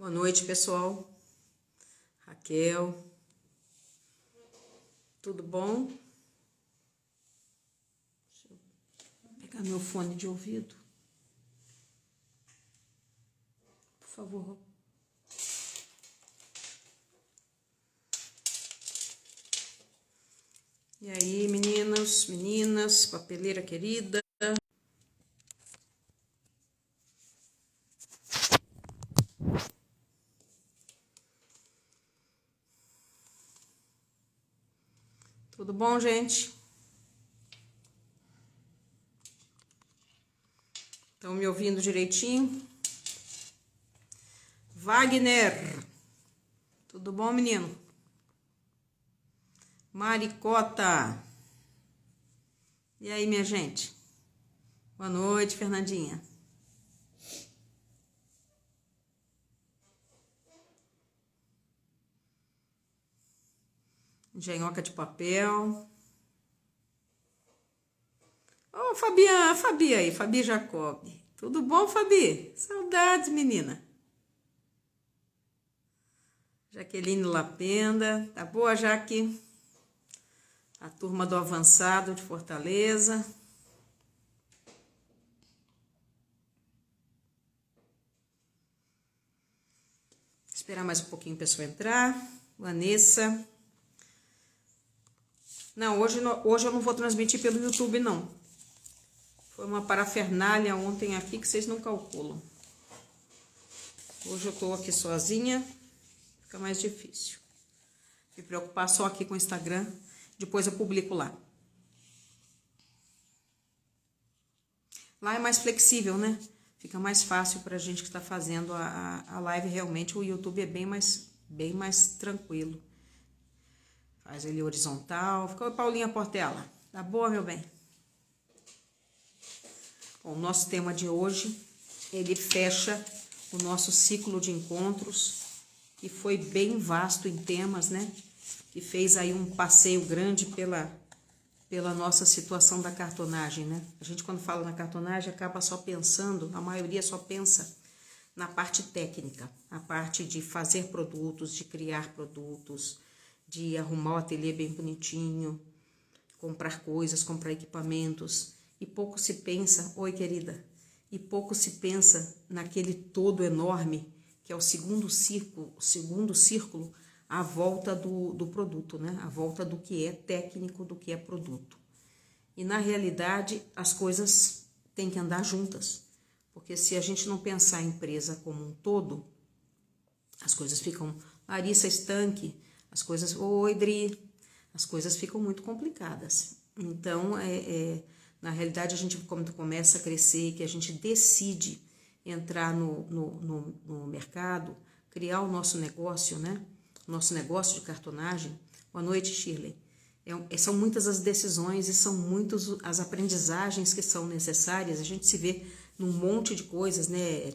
Boa noite, pessoal. Raquel, tudo bom? Deixa eu pegar meu fone de ouvido. Por favor. E aí, meninos, meninas, papeleira querida. Tudo bom, gente? Estão me ouvindo direitinho? Wagner, tudo bom, menino? Maricota. E aí, minha gente? Boa noite, Fernandinha. Engenhoca de papel. Ô, Fabi aí, Fabi Jacob. Tudo bom, Fabi? Saudades, menina. Jaqueline Lapenda. Tá boa, Jaque? A turma do avançado de Fortaleza. Esperar mais um pouquinho o pessoal entrar. Vanessa. Não, hoje eu não vou transmitir pelo YouTube, não. Foi uma parafernália ontem aqui que vocês não calculam. Hoje eu tô aqui sozinha, fica mais difícil. Me preocupar só aqui com o Instagram, depois eu publico lá. Lá é mais flexível, né? Fica mais fácil pra gente que está fazendo a live. Realmente o YouTube é bem mais tranquilo. Faz ele horizontal. Ficou, Paulinha Portela. Tá boa, meu bem? Bom, o nosso tema de hoje, ele fecha o nosso ciclo de encontros, que foi bem vasto em temas, né? Que fez aí um passeio grande pela nossa situação da cartonagem, né? A gente, quando fala na cartonagem, acaba só pensando, a maioria só pensa na parte técnica, a parte de fazer produtos, de criar produtos, de arrumar o ateliê bem bonitinho, comprar coisas, comprar equipamentos, e pouco se pensa, oi querida, e pouco se pensa naquele todo enorme, que é o segundo círculo, à volta do produto, né? À volta do que é técnico, do que é produto. E na realidade as coisas têm que andar juntas, porque se a gente não pensar a empresa como um todo, as coisas ficam, Larissa estanque, as coisas, oi Dri, as coisas ficam muito complicadas. Então, na realidade, a gente, quando começa a crescer, que a gente decide entrar no mercado, criar o nosso negócio, né? Nosso negócio de cartonagem. Boa noite, Shirley. São muitas as decisões e são muitas as aprendizagens que são necessárias. A gente se vê num monte de coisas, né?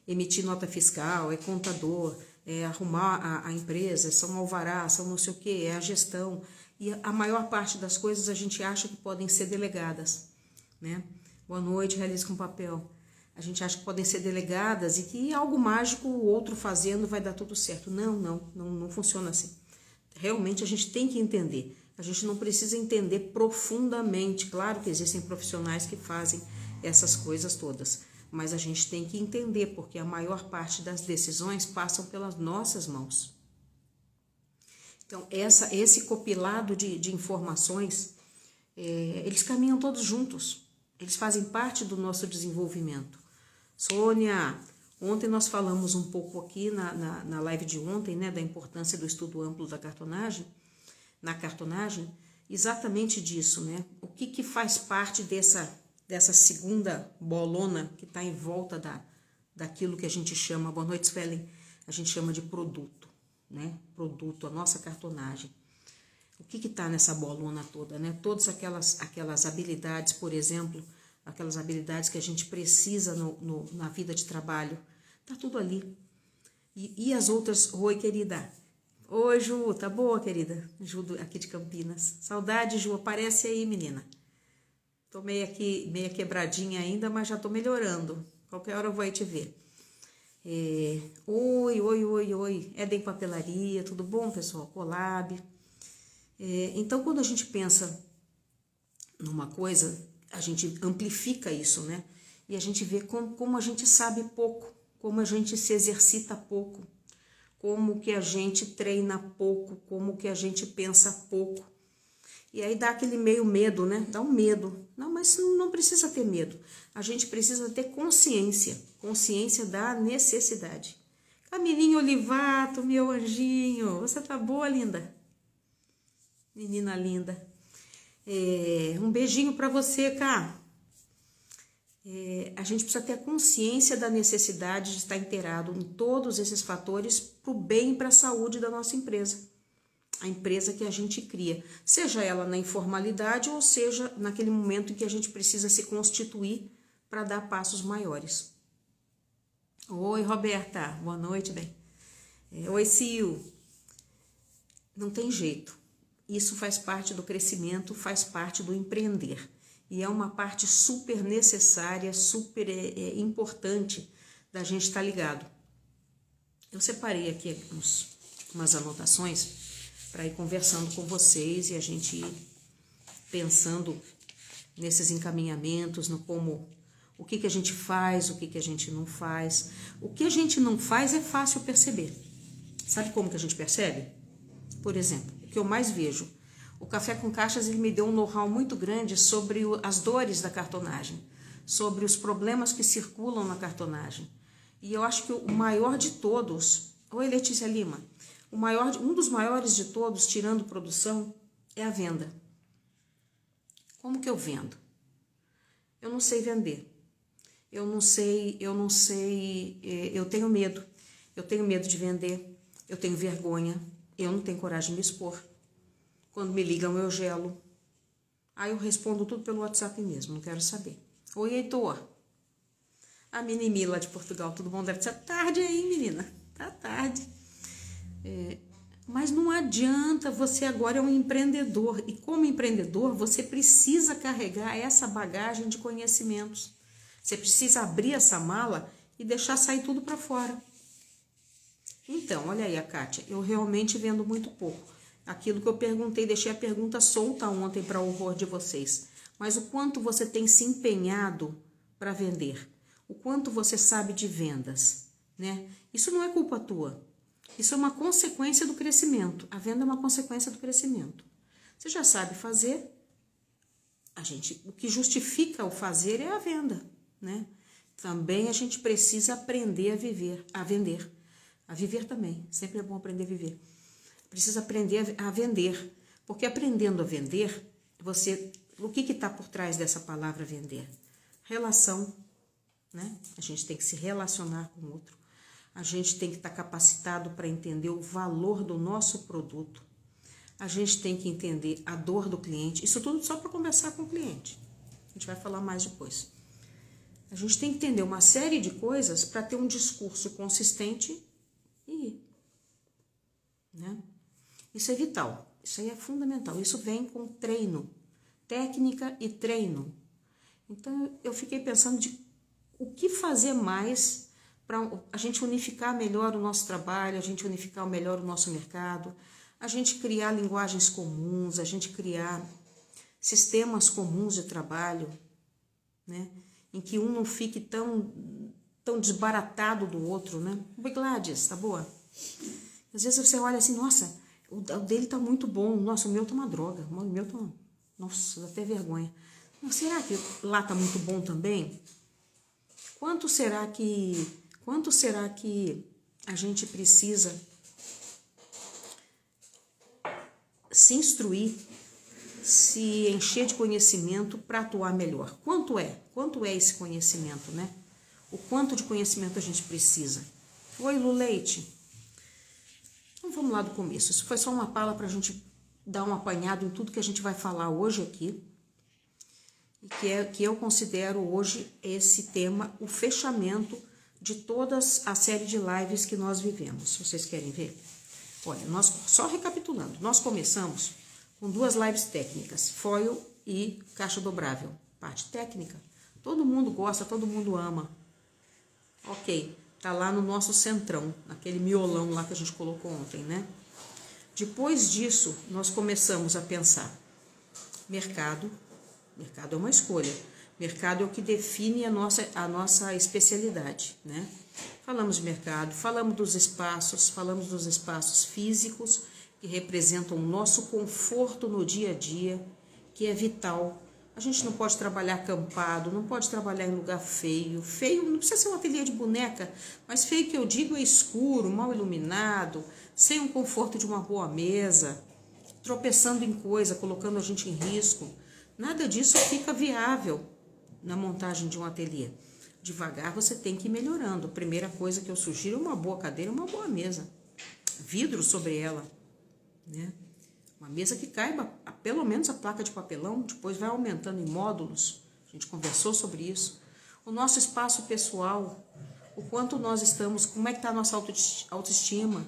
Emitir nota fiscal, é contador, é arrumar a empresa, são alvará, são não sei o quê, é a gestão. E a maior parte das coisas a gente acha que podem ser delegadas, né? Boa noite, realize com papel. A gente acha que podem ser delegadas e que algo mágico o outro fazendo vai dar tudo certo. Não funciona assim. Realmente a gente tem que entender. A gente não precisa entender profundamente. Claro que existem profissionais que fazem essas coisas todas, mas a gente tem que entender, porque a maior parte das decisões passam pelas nossas mãos. Então, esse compilado de informações, eles caminham todos juntos. Eles fazem parte do nosso desenvolvimento. Sônia, ontem nós falamos um pouco aqui na live de ontem, né, da importância do estudo amplo da cartonagem, na cartonagem, exatamente disso, né? O que faz parte dessa segunda bolona que está em volta daquilo que a gente chama, boa noite, Svelen, a gente chama de produto, né? Produto, a nossa cartonagem. O que está nessa bolona toda, né? Todas aquelas habilidades, por exemplo, aquelas habilidades que a gente precisa na vida de trabalho, tá tudo ali. E as outras, oi querida, oi Ju, tá boa querida, Ju aqui de Campinas, saudade Ju, aparece aí menina. Tô meia quebradinha ainda, mas já tô melhorando, qualquer hora eu vou aí te ver. Oi. Éden Papelaria, tudo bom, pessoal? Collab. Então, quando a gente pensa numa coisa, a gente amplifica isso, né? E a gente vê como a gente sabe pouco, como a gente se exercita pouco, como que a gente treina pouco, como que a gente pensa pouco. E aí dá aquele meio medo, né? Dá um medo. Não, mas não precisa ter medo. A gente precisa ter consciência da necessidade. Camilinho Olivato, meu anjinho, você tá boa, linda? Menina linda. Um beijinho para você, Cá. A gente precisa ter a consciência da necessidade de estar inteirado em todos esses fatores para o bem e para a saúde da nossa empresa. A empresa que a gente cria, seja ela na informalidade ou seja naquele momento em que a gente precisa se constituir para dar passos maiores. Oi, Roberta, boa noite, bem. Oi, Sil. Não tem jeito. Isso faz parte do crescimento, faz parte do empreender. E é uma parte super necessária, super importante da gente estar ligado. Eu separei aqui umas anotações para ir conversando com vocês e a gente ir pensando nesses encaminhamentos, no como, o que a gente faz, o que a gente não faz. O que a gente não faz é fácil perceber. Sabe como que a gente percebe? Por exemplo, o que eu mais vejo, o Café com Caixas ele me deu um know-how muito grande sobre as dores da cartonagem, sobre os problemas que circulam na cartonagem. E eu acho que o maior de todos, oi Letícia Lima, um dos maiores de todos, tirando produção, é a venda. Como que eu vendo? Eu não sei vender. Eu tenho medo. Eu tenho medo de vender. Eu tenho vergonha. Eu não tenho coragem de me expor. Quando me ligam, eu gelo. Aí eu respondo tudo pelo WhatsApp mesmo, não quero saber. Oi, Heitor. A Minimi lá de Portugal, tudo bom? Deve ser tarde aí, menina. Tá tarde. Mas não adianta, você agora é um empreendedor. E como empreendedor, você precisa carregar essa bagagem de conhecimentos. Você precisa abrir essa mala e deixar sair tudo para fora. Então, olha aí a Kátia, eu realmente vendo muito pouco. Aquilo que eu perguntei, deixei a pergunta solta ontem para o horror de vocês. Mas o quanto você tem se empenhado para vender? O quanto você sabe de vendas, né? Isso não é culpa tua. Isso é uma consequência do crescimento. A venda é uma consequência do crescimento. Você já sabe fazer. O que justifica o fazer é a venda, né? Também a gente precisa aprender a vender. A viver também. Sempre é bom aprender a viver. Precisa aprender a vender. Porque aprendendo a vender, o que está por trás dessa palavra vender? Relação, né? A gente tem que se relacionar com o outro. A gente tem que estar capacitado para entender o valor do nosso produto. A gente tem que entender a dor do cliente. Isso tudo só para conversar com o cliente. A gente vai falar mais depois. A gente tem que entender uma série de coisas para ter um discurso consistente e ir, né? Isso é vital. Isso aí é fundamental. Isso vem com treino. Técnica e treino. Então, eu fiquei pensando de o que fazer mais para a gente unificar melhor o nosso trabalho, a gente unificar melhor o nosso mercado, a gente criar linguagens comuns, a gente criar sistemas comuns de trabalho, né? Em que um não fique tão desbaratado do outro, né? Oi, Gladys, tá boa? Às vezes você olha assim, nossa, o dele tá muito bom, nossa, o meu tá uma droga, o meu tá, nossa, dá até vergonha. Mas será que lá tá muito bom também? Quanto será que a gente precisa se instruir, se encher de conhecimento para atuar melhor? Quanto é esse conhecimento, né? O quanto de conhecimento a gente precisa? Oi, Lu Leite. Então vamos lá do começo. Isso foi só uma fala para a gente dar um apanhado em tudo que a gente vai falar hoje aqui. E que eu considero hoje esse tema o fechamento de toda a série de lives que nós vivemos. Vocês querem ver? Olha, nós, só recapitulando, nós começamos com 2 lives técnicas, foil e caixa dobrável. Parte técnica, todo mundo gosta, todo mundo ama. Ok, Tá lá no nosso centrão, naquele miolão lá que a gente colocou ontem, né? Depois disso, nós começamos a pensar. Mercado é uma escolha. Mercado é o que define a nossa especialidade, né? Falamos de mercado, falamos dos espaços físicos que representam o nosso conforto no dia a dia, que é vital. A gente não pode trabalhar acampado, não pode trabalhar em lugar feio. Feio não precisa ser um ateliê de boneca, mas feio que eu digo é escuro, mal iluminado, sem o conforto de uma boa mesa, tropeçando em coisa, colocando a gente em risco. Nada disso fica viável na montagem de um ateliê. Devagar você tem que ir melhorando. A primeira coisa que eu sugiro é uma boa cadeira, uma boa mesa. Vidro sobre ela, né? Uma mesa que caiba pelo menos a placa de papelão, depois vai aumentando em módulos. A gente conversou sobre isso. O nosso espaço pessoal, o quanto nós estamos, como é que está a nossa autoestima,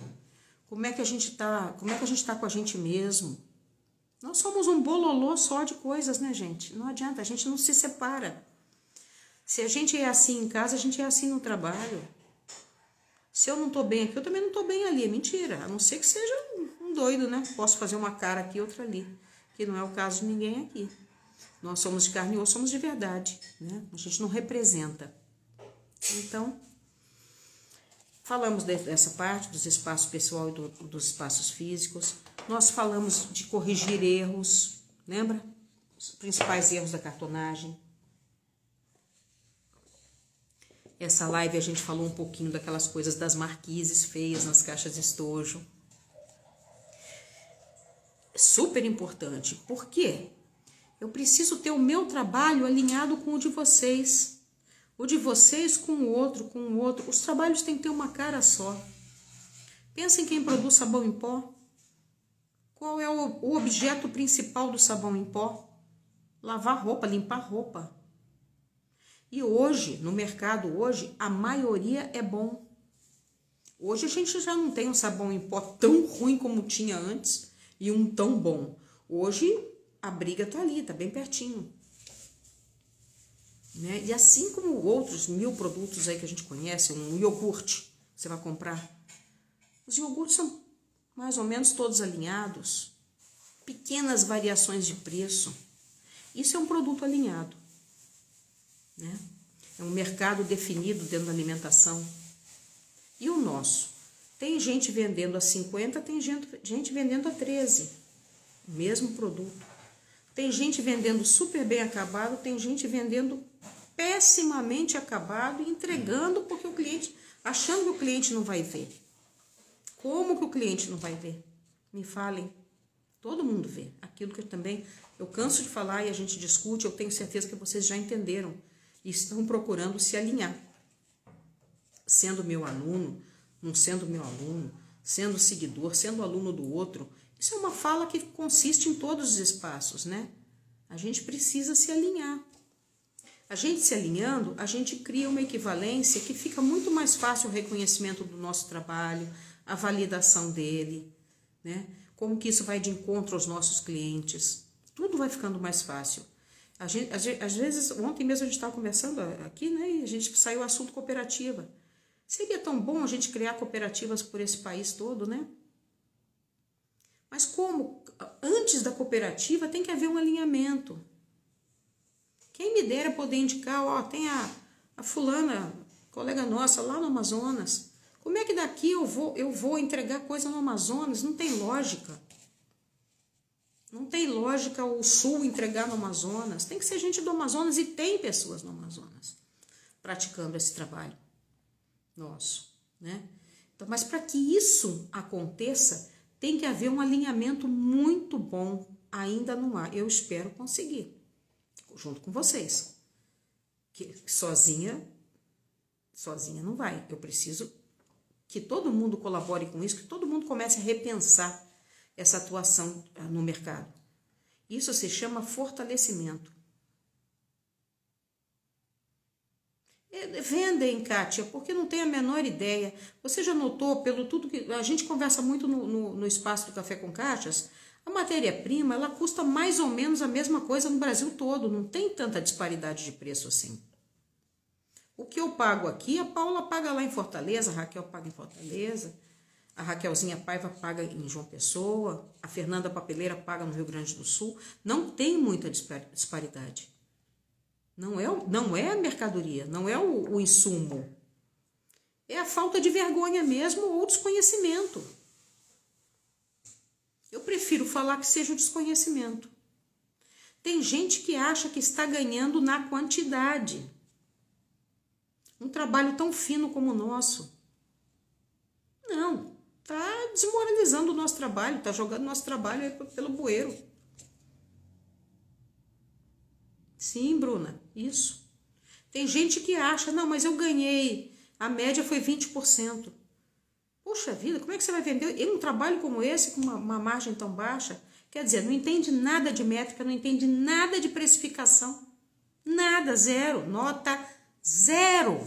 como é que a gente está com a gente mesmo. Nós somos um bololô só de coisas, né, gente? Não adianta, a gente não se separa. Se a gente é assim em casa, a gente é assim no trabalho. Se eu não estou bem aqui, eu também não estou bem ali. É mentira, a não ser que seja um doido, né? Posso fazer uma cara aqui, outra ali. Que não é o caso de ninguém aqui. Nós somos de carne e osso, somos de verdade, né? A gente não representa. Então, falamos dessa parte, dos espaços pessoal e dos espaços físicos. Nós falamos de corrigir erros, lembra? Os principais erros da cartonagem. Essa live a gente falou um pouquinho daquelas coisas das marquises feias nas caixas de estojo. Super importante. Por quê? Eu preciso ter o meu trabalho alinhado com o de vocês. O de vocês com o outro, com o outro. Os trabalhos têm que ter uma cara só. Pensa em quem produz sabão em pó. Qual é o objeto principal do sabão em pó? Lavar roupa, limpar roupa. E hoje, no mercado hoje, a maioria é bom. Hoje a gente já não tem um sabão em pó tão ruim como tinha antes e um tão bom. Hoje a briga tá ali, tá bem pertinho. Né? E assim como outros 1000 produtos aí que a gente conhece, um iogurte que você vai comprar, os iogurtes são mais ou menos todos alinhados, pequenas variações de preço. Isso é um produto alinhado. Né? É um mercado definido dentro da alimentação. E o nosso? Tem gente vendendo a 50, tem gente vendendo a 13. O mesmo produto. Tem gente vendendo super bem acabado, tem gente vendendo pessimamente acabado e entregando porque o cliente, achando que o cliente não vai ver. Como que o cliente não vai ver? Me falem. Todo mundo vê. Aquilo que eu canso de falar e a gente discute, eu tenho certeza que vocês já entenderam. E estão procurando se alinhar. Sendo meu aluno, não sendo meu aluno, sendo seguidor, sendo aluno do outro. Isso é uma fala que consiste em todos os espaços, né? A gente precisa se alinhar. A gente se alinhando, a gente cria uma equivalência que fica muito mais fácil o reconhecimento do nosso trabalho, a validação dele, né? Como que isso vai de encontro aos nossos clientes. Tudo vai ficando mais fácil. Às vezes, ontem mesmo a gente estava conversando aqui, né? E a gente saiu o assunto cooperativa. Seria tão bom a gente criar cooperativas por esse país todo, né? Mas como? Antes da cooperativa tem que haver um alinhamento. Quem me dera poder indicar, ó, tem a fulana, colega nossa, lá no Amazonas. Como é que daqui eu vou entregar coisa no Amazonas? Não tem lógica. Não tem lógica o Sul entregar no Amazonas. Tem que ser gente do Amazonas e tem pessoas no Amazonas praticando esse trabalho nosso, né? Então, mas para que isso aconteça, tem que haver um alinhamento muito bom. Ainda não há. Eu espero conseguir, junto com vocês. Que sozinha não vai. Eu preciso que todo mundo colabore com isso, que todo mundo comece a repensar essa atuação no mercado. Isso se chama fortalecimento. Vendem, Kátia, porque não tem a menor ideia. Você já notou, pelo tudo que a gente conversa muito no espaço do Café com Caixas, a matéria-prima ela custa mais ou menos a mesma coisa no Brasil todo. Não tem tanta disparidade de preço assim. O que eu pago aqui, a Paula paga lá em Fortaleza, a Raquel paga em Fortaleza, a Raquelzinha Paiva paga em João Pessoa, a Fernanda Papeleira paga no Rio Grande do Sul. Não tem muita disparidade. Não é a mercadoria, não é o insumo. É a falta de vergonha mesmo ou desconhecimento. Eu prefiro falar que seja o desconhecimento. Tem gente que acha que está ganhando na quantidade. Um trabalho tão fino como o nosso. Não, está desmoralizando o nosso trabalho, está jogando nosso trabalho aí pelo bueiro. Sim, Bruna, isso. Tem gente que acha, não, mas eu ganhei, a média foi 20%. Poxa vida, como é que você vai vender em um trabalho como esse, com uma margem tão baixa? Quer dizer, não entende nada de métrica, não entende nada de precificação. Nada, zero, nota zero.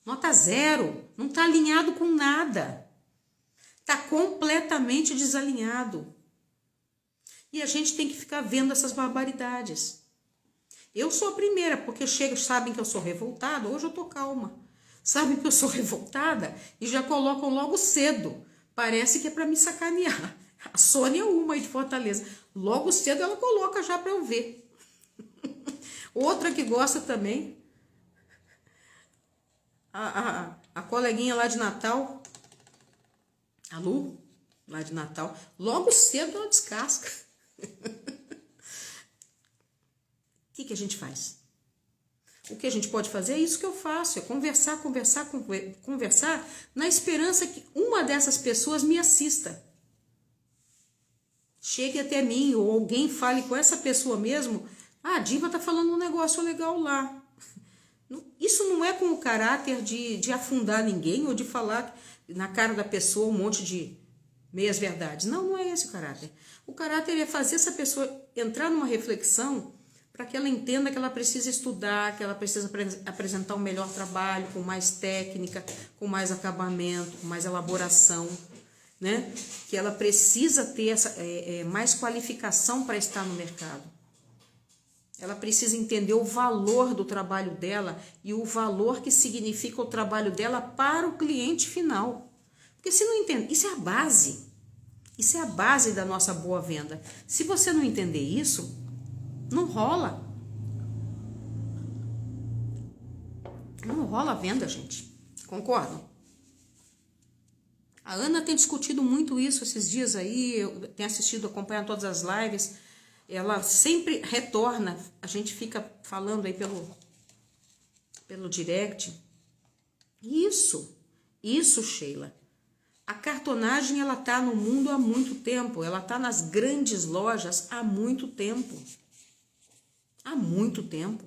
Nota zero, não está alinhado com nada. Está completamente desalinhado. E a gente tem que ficar vendo essas barbaridades. Eu sou a primeira, porque sabem que eu sou revoltada, hoje eu tô calma. Sabem que eu sou revoltada e já colocam logo cedo. Parece que é para me sacanear. A Sônia é uma aí de Fortaleza. Logo cedo ela coloca já para eu ver. Outra que gosta também, a coleguinha lá de Natal, a Lu, lá de Natal, logo cedo ela descasca. O que a gente faz? O que a gente pode fazer é isso que eu faço, é conversar na esperança que uma dessas pessoas me assista. Chegue até mim ou alguém fale com essa pessoa mesmo, a Diva tá falando um negócio legal lá. Isso não é com o caráter de afundar ninguém ou de falar na cara da pessoa um monte de meias verdades. Não é esse o caráter. O caráter é fazer essa pessoa entrar numa reflexão para que ela entenda que ela precisa estudar, que ela precisa apresentar um melhor trabalho, com mais técnica, com mais acabamento, com mais elaboração, né? Que ela precisa ter mais qualificação para estar no mercado. Ela precisa entender o valor do trabalho dela e o valor que significa o trabalho dela para o cliente final. Porque se não entende, isso é a base. Isso é a base da nossa boa venda. Se você não entender isso, não rola. Não rola a venda, gente. Concordam? A Ana tem discutido muito isso esses dias aí. Eu tenho assistido, acompanhado todas as lives. Ela sempre retorna. A gente fica falando aí pelo direct. Isso, Sheila. A cartonagem, ela tá no mundo há muito tempo. Ela tá nas grandes lojas há muito tempo. Há muito tempo.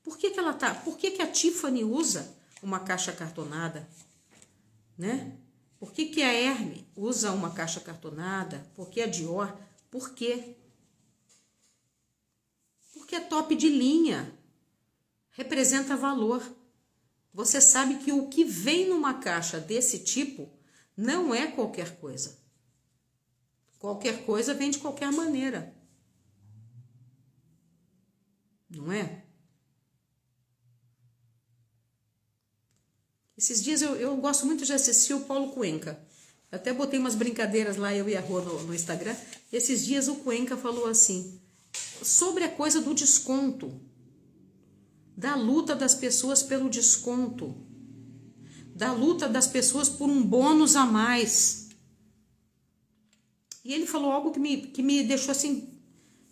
Por que a Tiffany usa uma caixa cartonada? Né? Por que a Hermès usa uma caixa cartonada? Por que a Dior? Por quê? Porque é top de linha. Representa valor. Você sabe que o que vem numa caixa desse tipo não é qualquer coisa. Qualquer coisa vem de qualquer maneira. Não é? Esses dias eu gosto muito de assistir o Paulo Cuenca. Eu até botei umas brincadeiras lá, eu e a Rô no Instagram. Esses dias o Cuenca falou assim, sobre a coisa do desconto, da luta das pessoas pelo desconto, da luta das pessoas por um bônus a mais. E ele falou algo que me deixou assim.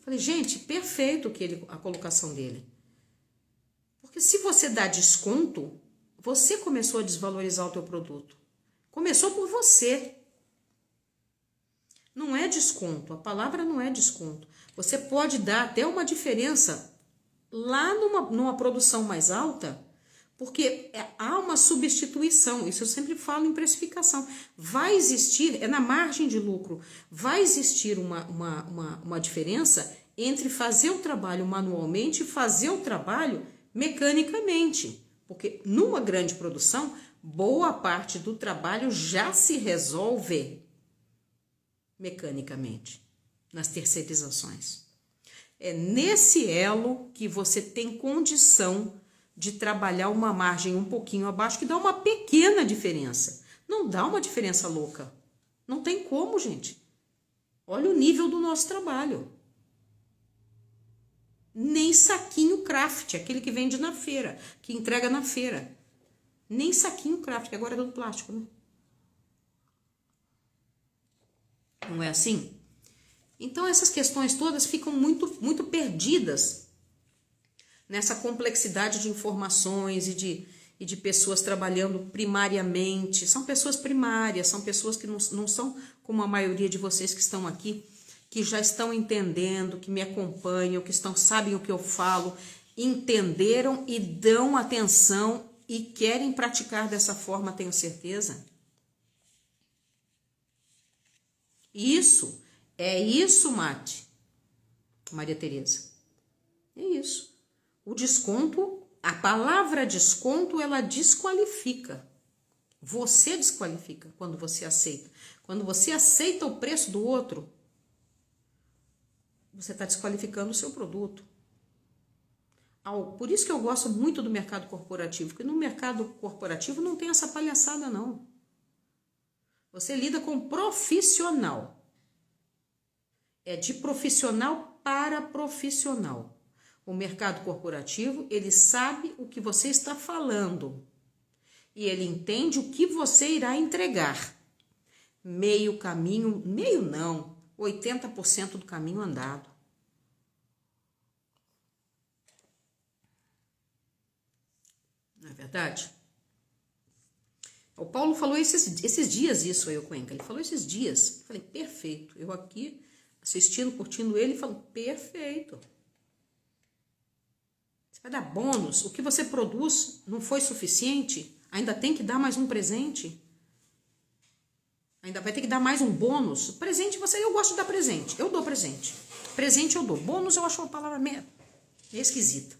Falei, gente, perfeito a colocação dele. Porque se você dá desconto, você começou a desvalorizar o teu produto. Começou por você. Não é desconto, a palavra não é desconto. Você pode dar até uma diferença lá numa produção mais alta, porque há uma substituição, isso eu sempre falo em precificação. Vai existir, é na margem de lucro, vai existir uma diferença entre fazer o trabalho manualmente e fazer o trabalho mecanicamente. Porque numa grande produção, boa parte do trabalho já se resolve mecanicamente, nas terceirizações. É nesse elo que você tem condição de trabalhar uma margem um pouquinho abaixo, que dá uma pequena diferença. Não dá uma diferença louca. Não tem como, gente. Olha o nível do nosso trabalho. Nem saquinho craft, aquele que vende na feira, que entrega na feira. Nem saquinho craft, que agora é do plástico, né? Não é assim? Então essas questões todas ficam muito perdidas nessa complexidade de informações e de pessoas trabalhando primariamente. São pessoas primárias, são pessoas que não são como a maioria de vocês que estão aqui, que já estão entendendo, que me acompanham, que sabem o que eu falo, entenderam e dão atenção e querem praticar dessa forma, tenho certeza. Isso, Mate, Maria Tereza. É isso. O desconto, a palavra desconto, ela desqualifica. Você desqualifica quando você aceita. Quando você aceita o preço do outro, você está desqualificando o seu produto. Por isso que eu gosto muito do mercado corporativo, porque no mercado corporativo não tem essa palhaçada, não. Você lida com profissional. É de profissional para profissional. O mercado corporativo, ele sabe o que você está falando. E ele entende o que você irá entregar. Meio caminho, meio não, 80% do caminho andado. Não é verdade? O Paulo falou esses dias isso aí, o Cuenca. Ele falou esses dias. Eu falei, perfeito. Eu aqui assistindo, curtindo ele, falo, perfeito. Você vai dar bônus. O que você produz não foi suficiente? Ainda tem que dar mais um presente? Ainda vai ter que dar mais um bônus? Presente, eu gosto de dar presente. Eu dou presente. Presente eu dou. Bônus eu acho uma palavra meio esquisita.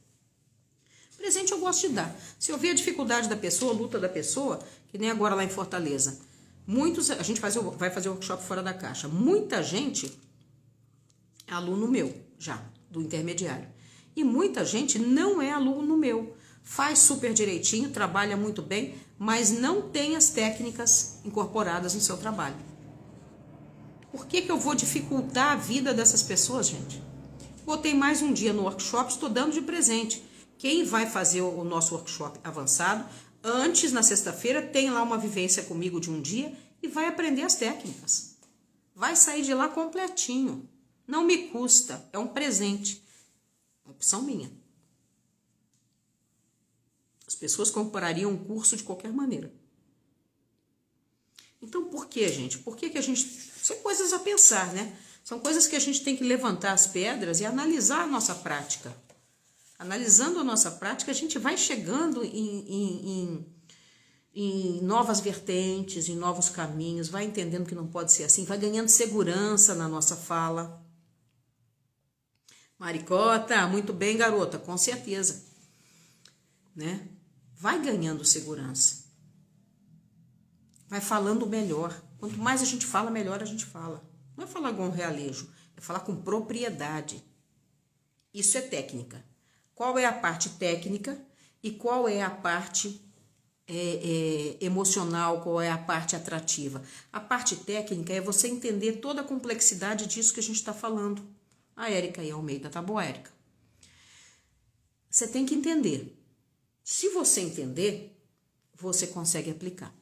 Presente eu gosto de dar. Se eu ver a dificuldade da pessoa, a luta da pessoa, que nem agora lá em Fortaleza, a gente vai fazer o workshop fora da caixa. Muita gente, aluno meu já, do intermediário. E muita gente não é aluno meu. Faz super direitinho, trabalha muito bem, mas não tem as técnicas incorporadas no seu trabalho. Por que eu vou dificultar a vida dessas pessoas, gente? Botei mais um dia no workshop, estou dando de presente. Quem vai fazer o nosso workshop avançado, antes, na sexta-feira, tem lá uma vivência comigo de um dia e vai aprender as técnicas. Vai sair de lá completinho. Não me custa, é um presente. Opção minha. As pessoas comprariam um curso de qualquer maneira. Então, por que, gente? Por que a gente... São coisas a pensar, né? São coisas que a gente tem que levantar as pedras e analisar a nossa prática. Analisando a nossa prática, a gente vai chegando em novas vertentes, em novos caminhos, vai entendendo que não pode ser assim, vai ganhando segurança na nossa fala. Maricota, muito bem, garota, com certeza. Né? Vai ganhando segurança. Vai falando melhor. Quanto mais a gente fala, melhor a gente fala. Não é falar com realejo, é falar com propriedade. Isso é técnica. Qual é a parte técnica e qual é a parte emocional, qual é a parte atrativa? A parte técnica é você entender toda a complexidade disso que a gente está falando. A Érica e a Almeida, tá bom, Érica? Você tem que entender. Se você entender, você consegue aplicar.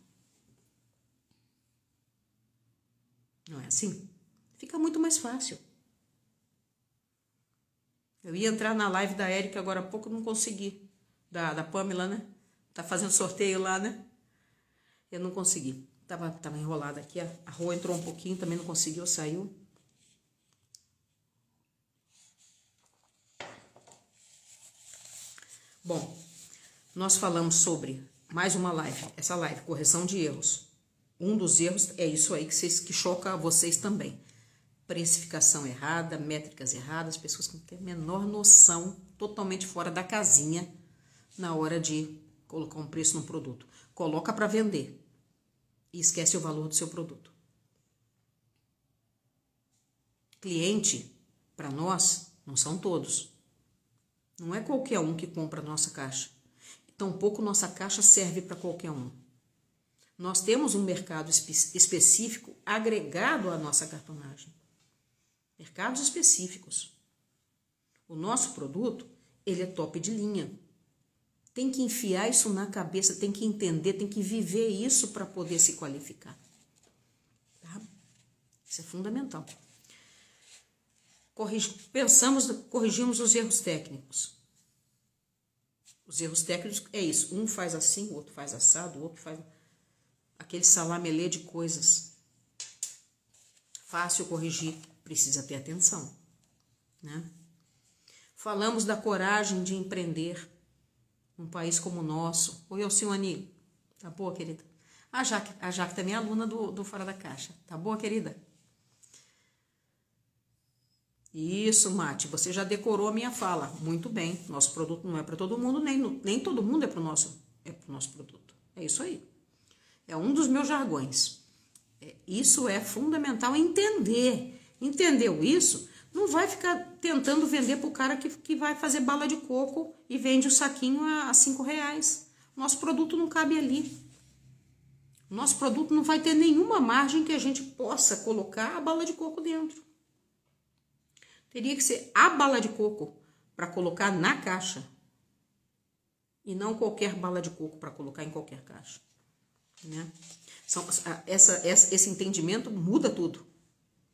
Não é assim? Fica muito mais fácil. Eu ia entrar na live da Érica agora há pouco, não consegui. Da Pamela, né? Tá fazendo sorteio lá, né? Eu não consegui. Tava enrolada aqui. A Rô entrou um pouquinho, também não conseguiu, saiu. Bom, nós falamos sobre mais uma live. Essa live, correção de erros. Um dos erros é isso aí que choca a vocês também. Precificação errada, métricas erradas, pessoas que não têm a menor noção, totalmente fora da casinha na hora de colocar um preço no produto. Coloca para vender e esquece o valor do seu produto. Cliente, para nós, não são todos. Não é qualquer um que compra a nossa caixa. tampouco nossa caixa serve para qualquer um. Nós temos um mercado específico agregado à nossa cartonagem. Mercados específicos. O nosso produto, ele é top de linha. Tem que enfiar isso na cabeça, tem que entender, tem que viver isso para poder se qualificar. Tá? Isso é fundamental. Corrigimos os erros técnicos. Os erros técnicos é isso. Um faz assim, o outro faz assado, o outro faz aquele salamelê de coisas. Fácil corrigir, precisa ter atenção, né? Falamos da coragem de empreender num país como o nosso. Oi, Alcione. Tá boa, querida? A Jaque também é aluna do Fora da Caixa. Tá boa, querida? Isso, Mate. Você já decorou a minha fala. Muito bem. Nosso produto não é para todo mundo, nem todo mundo é pro nosso produto. É isso aí. É um dos meus jargões. Isso é fundamental entender. Entendeu isso? Não vai ficar tentando vender para o cara que vai fazer bala de coco e vende o saquinho a R$5. Nosso produto não cabe ali. Nosso produto não vai ter nenhuma margem que a gente possa colocar a bala de coco dentro. Teria que ser a bala de coco para colocar na caixa. E não qualquer bala de coco para colocar em qualquer caixa. Né? Esse entendimento muda tudo.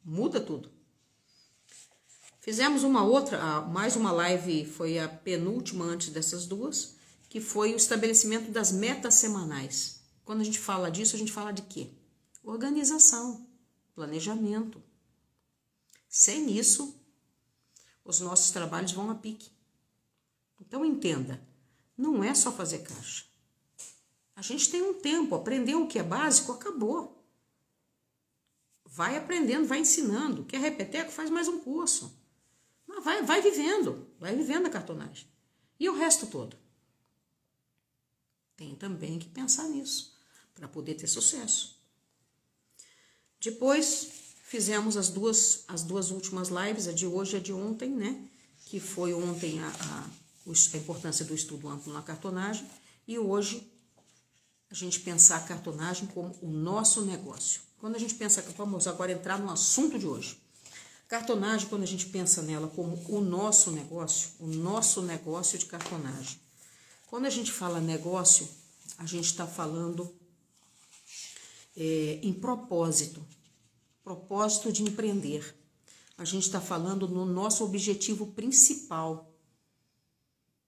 Muda tudo. Fizemos mais uma live, foi a penúltima antes dessas duas, que foi o estabelecimento das metas semanais. Quando a gente fala disso, a gente fala de quê? Organização, planejamento. Sem isso, os nossos trabalhos vão a pique. Então entenda, não é só fazer caixa. A gente tem um tempo, aprendeu o que é básico, acabou. Vai aprendendo, vai ensinando. Quer repeteco? Faz mais um curso. Vai vivendo a cartonagem. E o resto todo? Tem também que pensar nisso, para poder ter sucesso. Depois, fizemos as duas últimas lives, a de hoje e a de ontem, né? Que foi ontem a importância do estudo amplo na cartonagem. E hoje, a gente pensar a cartonagem como o nosso negócio. Quando a gente pensa, vamos agora entrar no assunto de hoje. Cartonagem, quando a gente pensa nela como o nosso negócio de cartonagem. Quando a gente fala negócio, a gente está falando em propósito de empreender. A gente está falando no nosso objetivo principal.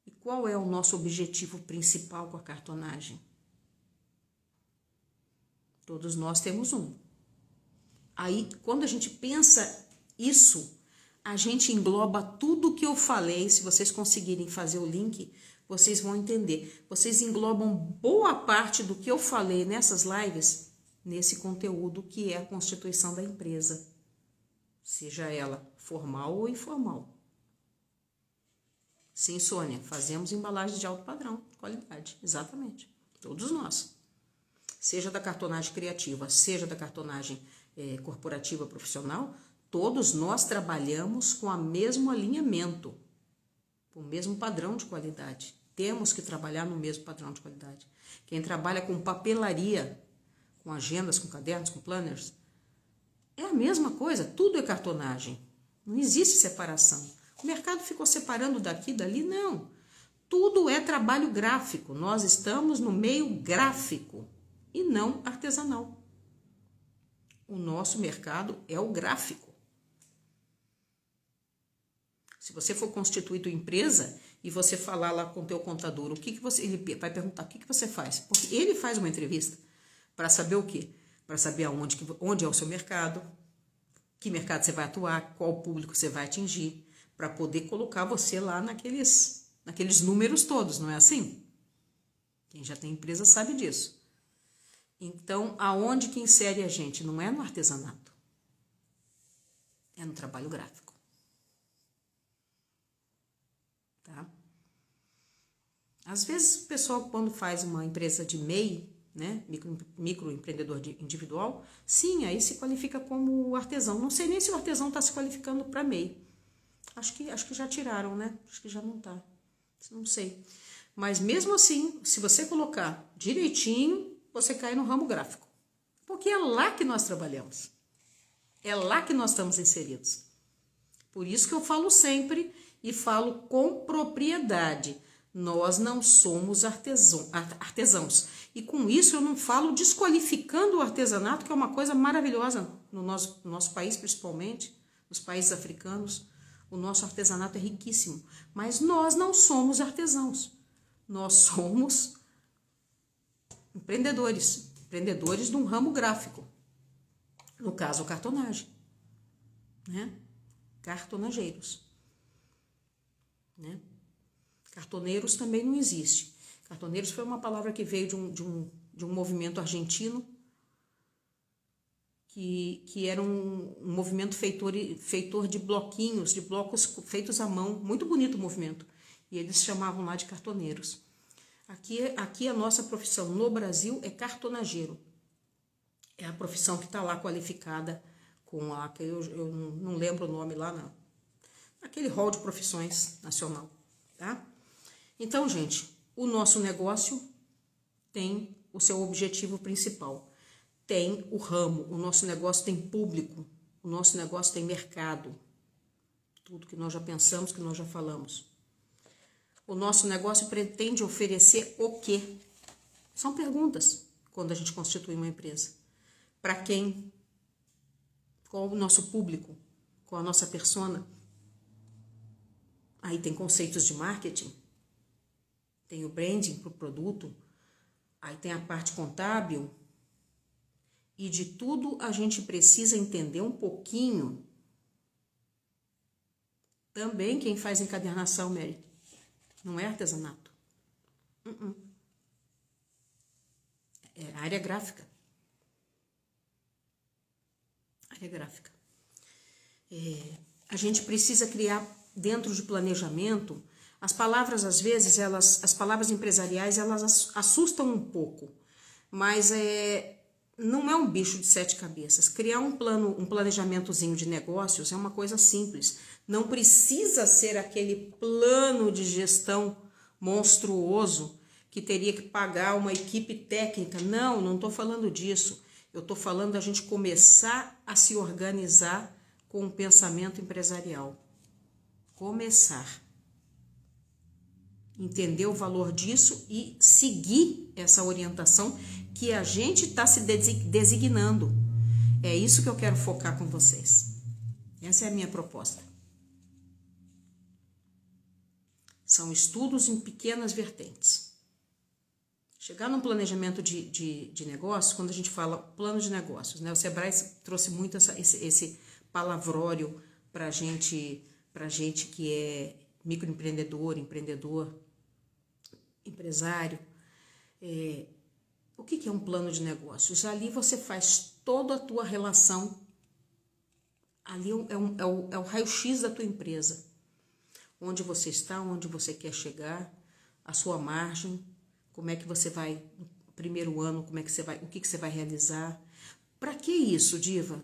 E qual é o nosso objetivo principal com a cartonagem? Todos nós temos um. Aí, quando a gente pensa isso, a gente engloba tudo o que eu falei. Se vocês conseguirem fazer o link, vocês vão entender. Vocês englobam boa parte do que eu falei nessas lives, nesse conteúdo que é a constituição da empresa. Seja ela formal ou informal. Sim, Sônia, fazemos embalagens de alto padrão, qualidade. Exatamente. Todos nós. Seja da cartonagem criativa, seja da cartonagem corporativa profissional, todos nós trabalhamos com o mesmo alinhamento, com o mesmo padrão de qualidade. Temos que trabalhar no mesmo padrão de qualidade. Quem trabalha com papelaria, com agendas, com cadernos, com planners, é a mesma coisa, tudo é cartonagem. Não existe separação. O mercado ficou separando daqui e dali, não. Tudo é trabalho gráfico. Nós estamos no meio gráfico e não artesanal. O nosso mercado é o gráfico. Se você for constituir tua empresa e você falar lá com o teu contador, ele vai perguntar o que você faz. Porque ele faz uma entrevista para saber o quê? Para saber onde é o seu mercado, que mercado você vai atuar, qual público você vai atingir, para poder colocar você lá naqueles números todos, não é assim? Quem já tem empresa sabe disso. Então, aonde que insere a gente? Não é no artesanato, é no trabalho gráfico. Tá? Às vezes o pessoal, quando faz uma empresa de MEI, né, microempreendedor individual, sim, aí se qualifica como artesão. Não sei nem se o artesão está se qualificando para MEI. Acho que já tiraram, né? Acho que já não está. Não sei. Mas mesmo assim, se você colocar direitinho, você cai no ramo gráfico. Porque é lá que nós trabalhamos. É lá que nós estamos inseridos. Por isso que eu falo sempre e falo com propriedade. Nós não somos artesãos. E com isso eu não falo desqualificando o artesanato, que é uma coisa maravilhosa no nosso país, principalmente, nos países africanos. O nosso artesanato é riquíssimo. Mas nós não somos artesãos. Nós somos empreendedores de um ramo gráfico. No caso, a cartonagem, né? Cartonageiros, né? Cartoneiros também não existe. Cartoneiros foi uma palavra que veio de um movimento argentino que era um movimento feitor de bloquinhos, de blocos feitos à mão. Muito bonito o movimento. E eles chamavam lá de cartoneiros. Aqui a nossa profissão no Brasil é cartonageiro. É a profissão que está lá qualificada com eu não lembro o nome lá, naquele rol de profissões nacional, tá? Então, gente, o nosso negócio tem o seu objetivo principal. Tem o ramo, o nosso negócio tem público, o nosso negócio tem mercado. Tudo que nós já pensamos, que nós já falamos. O nosso negócio pretende oferecer o quê? São perguntas quando a gente constitui uma empresa. Para quem? Qual o nosso público? Qual a nossa persona? Aí tem conceitos de marketing, tem o branding para o produto, aí tem a parte contábil, e de tudo a gente precisa entender um pouquinho. Também quem faz encadernação, Mary, não é artesanato. É área gráfica. Área gráfica. A gente precisa criar dentro de planejamento. As palavras, às vezes, as palavras empresariais, elas assustam um pouco, mas não é um bicho de 7 cabeças. Criar um planejamentozinho de negócios é uma coisa simples. Não precisa ser aquele plano de gestão monstruoso que teria que pagar uma equipe técnica. Não estou falando disso. Eu estou falando da gente começar a se organizar com o pensamento empresarial. Começar. Entender o valor disso e seguir essa orientação que a gente está se designando. É isso que eu quero focar com vocês. Essa é a minha proposta. São estudos em pequenas vertentes. Chegar num planejamento de negócios, quando a gente fala plano de negócios, né? O Sebrae trouxe muito esse palavrório para gente que é microempreendedor, empreendedor, empresário. O que é um plano de negócios? Ali você faz toda a tua relação, ali é o raio-x da tua empresa. Onde você está, onde você quer chegar, a sua margem, como é que você vai, no primeiro ano, o que você vai realizar. Para que isso, Diva?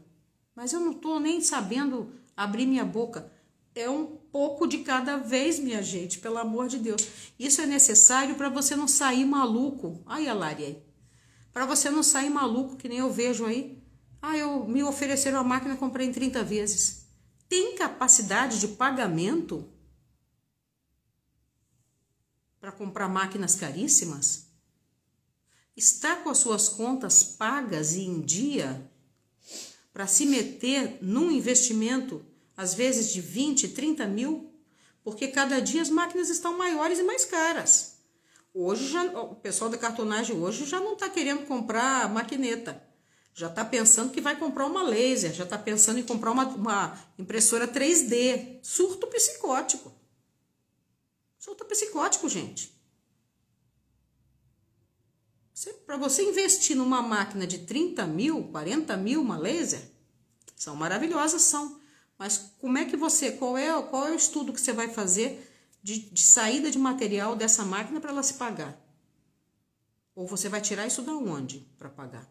Mas eu não estou nem sabendo abrir minha boca. É um pouco de cada vez, minha gente, pelo amor de Deus. Isso é necessário para você não sair maluco. Ai, a Lari aí. Para você não sair maluco, que nem eu vejo aí. Me ofereceram a máquina e comprei em 30 vezes. Tem capacidade de pagamento para comprar máquinas caríssimas? Está com as suas contas pagas e em dia para se meter num investimento, às vezes de 20, 30 mil? Porque cada dia as máquinas estão maiores e mais caras. Hoje, o pessoal da cartonagem hoje já não está querendo comprar maquineta. Já está pensando que vai comprar uma laser, já está pensando em comprar uma impressora 3D. Surto psicótico. Surto psicótico, gente. Para você investir numa máquina de 30 mil, 40 mil, uma laser, são maravilhosas, são. Mas como é que qual é o estudo que você vai fazer de saída de material dessa máquina para ela se pagar? Ou você vai tirar isso da onde para pagar?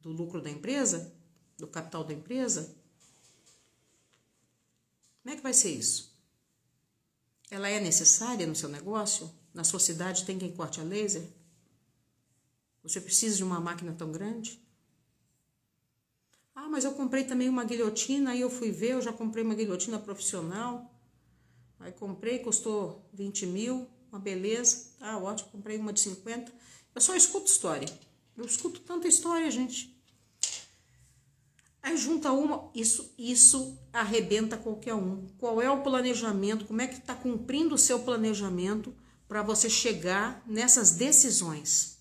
Do lucro da empresa? Do capital da empresa? Como é que vai ser isso? Ela é necessária no seu negócio? Na sua cidade tem quem corte a laser? Você precisa de uma máquina tão grande? Ah, mas eu comprei também uma guilhotina, aí eu fui ver, eu já comprei uma guilhotina profissional. Aí comprei, custou 20 mil, uma beleza. Ah, ótimo, comprei uma de 50. Eu só escuto história. Eu escuto tanta história, gente. Aí junta uma, isso arrebenta qualquer um. Qual é o planejamento? Como é que está cumprindo o seu planejamento para você chegar nessas decisões?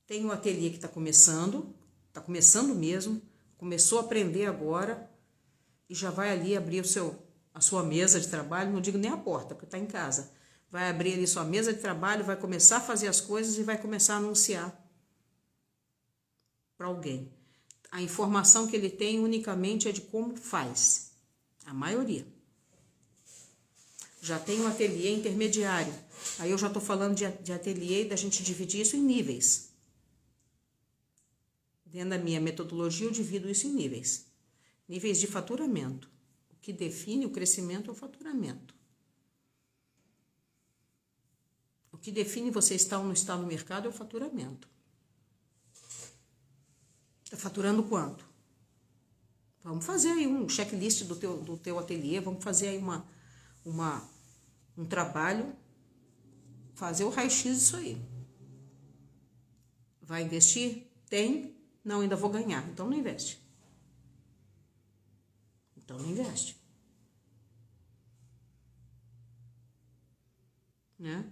Tem um ateliê que está começando mesmo, começou a aprender agora e já vai ali abrir a sua mesa de trabalho, não digo nem a porta, porque está em casa. Vai abrir ali sua mesa de trabalho, vai começar a fazer as coisas e vai começar a anunciar para alguém. A informação que ele tem unicamente é de como faz, a maioria. Já tem um ateliê intermediário, aí eu já estou falando de ateliê e da gente dividir isso em níveis. Dentro da minha metodologia eu divido isso em níveis. Níveis de faturamento. O que define o crescimento é o faturamento. O que define você estar ou não estar no mercado é o faturamento. Está faturando quanto? Vamos fazer aí um checklist do teu ateliê, vamos fazer aí um trabalho, fazer o raio-x disso aí. Vai investir? Tem? Não, ainda vou ganhar. Então não investe. Então não investe. Né?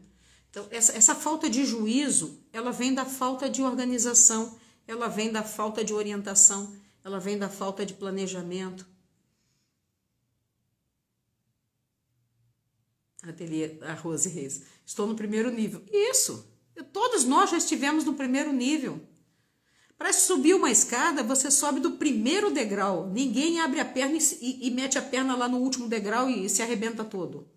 Então essa falta de juízo, ela vem da falta de organização, ela vem da falta de orientação, ela vem da falta de planejamento. Ateliê a Rose Reis. Estou no primeiro nível. Isso! Todos nós já estivemos no primeiro nível. Para subir uma escada, você sobe do primeiro degrau. Ninguém abre a perna e mete a perna lá no último degrau e se arrebenta todo.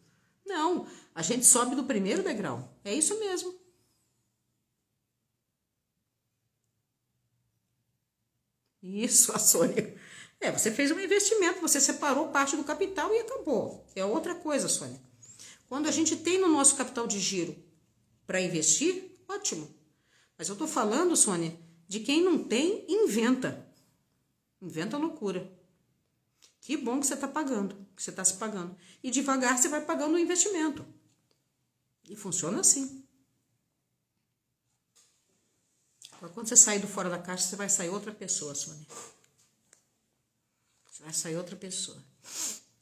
Não, a gente sobe do primeiro degrau. É isso mesmo. Isso, a Sônia. Você fez um investimento, você separou parte do capital e acabou. É outra coisa, Sônia. Quando a gente tem no nosso capital de giro para investir, ótimo. Mas eu estou falando, Sônia, de quem não tem, inventa. Inventa loucura. Que bom que você está pagando, que você está se pagando. E devagar você vai pagando o investimento. E funciona assim. Agora, quando você sair do fora da caixa, você vai sair outra pessoa, Sônia. Você vai sair outra pessoa.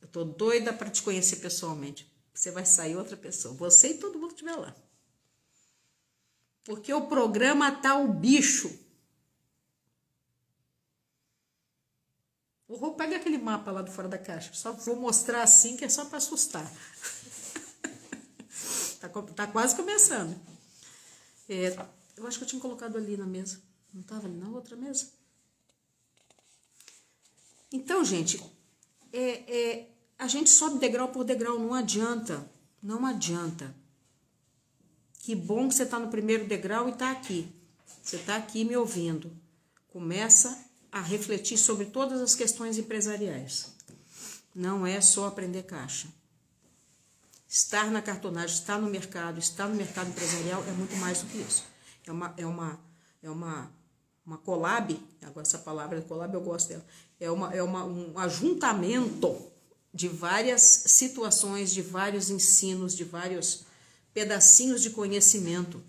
Eu tô doida para te conhecer pessoalmente. Você vai sair outra pessoa. Você e todo mundo que estiver lá. Porque o programa tá o bicho. Vou pegar aquele mapa lá do fora da caixa. Só vou mostrar assim, que é só para assustar. Tá quase começando. Eu acho que eu tinha colocado ali na mesa. Não estava ali na outra mesa? Então, gente, a gente sobe degrau por degrau. Não adianta. Não adianta. Que bom que você está no primeiro degrau e está aqui. Você está aqui me ouvindo. Começa a refletir sobre todas as questões empresariais. Não é só aprender caixa. Estar na cartonagem, estar no mercado empresarial é muito mais do que isso. É uma collab, agora essa palavra collab eu gosto dela, um ajuntamento de várias situações, de vários ensinos, de vários pedacinhos de conhecimento.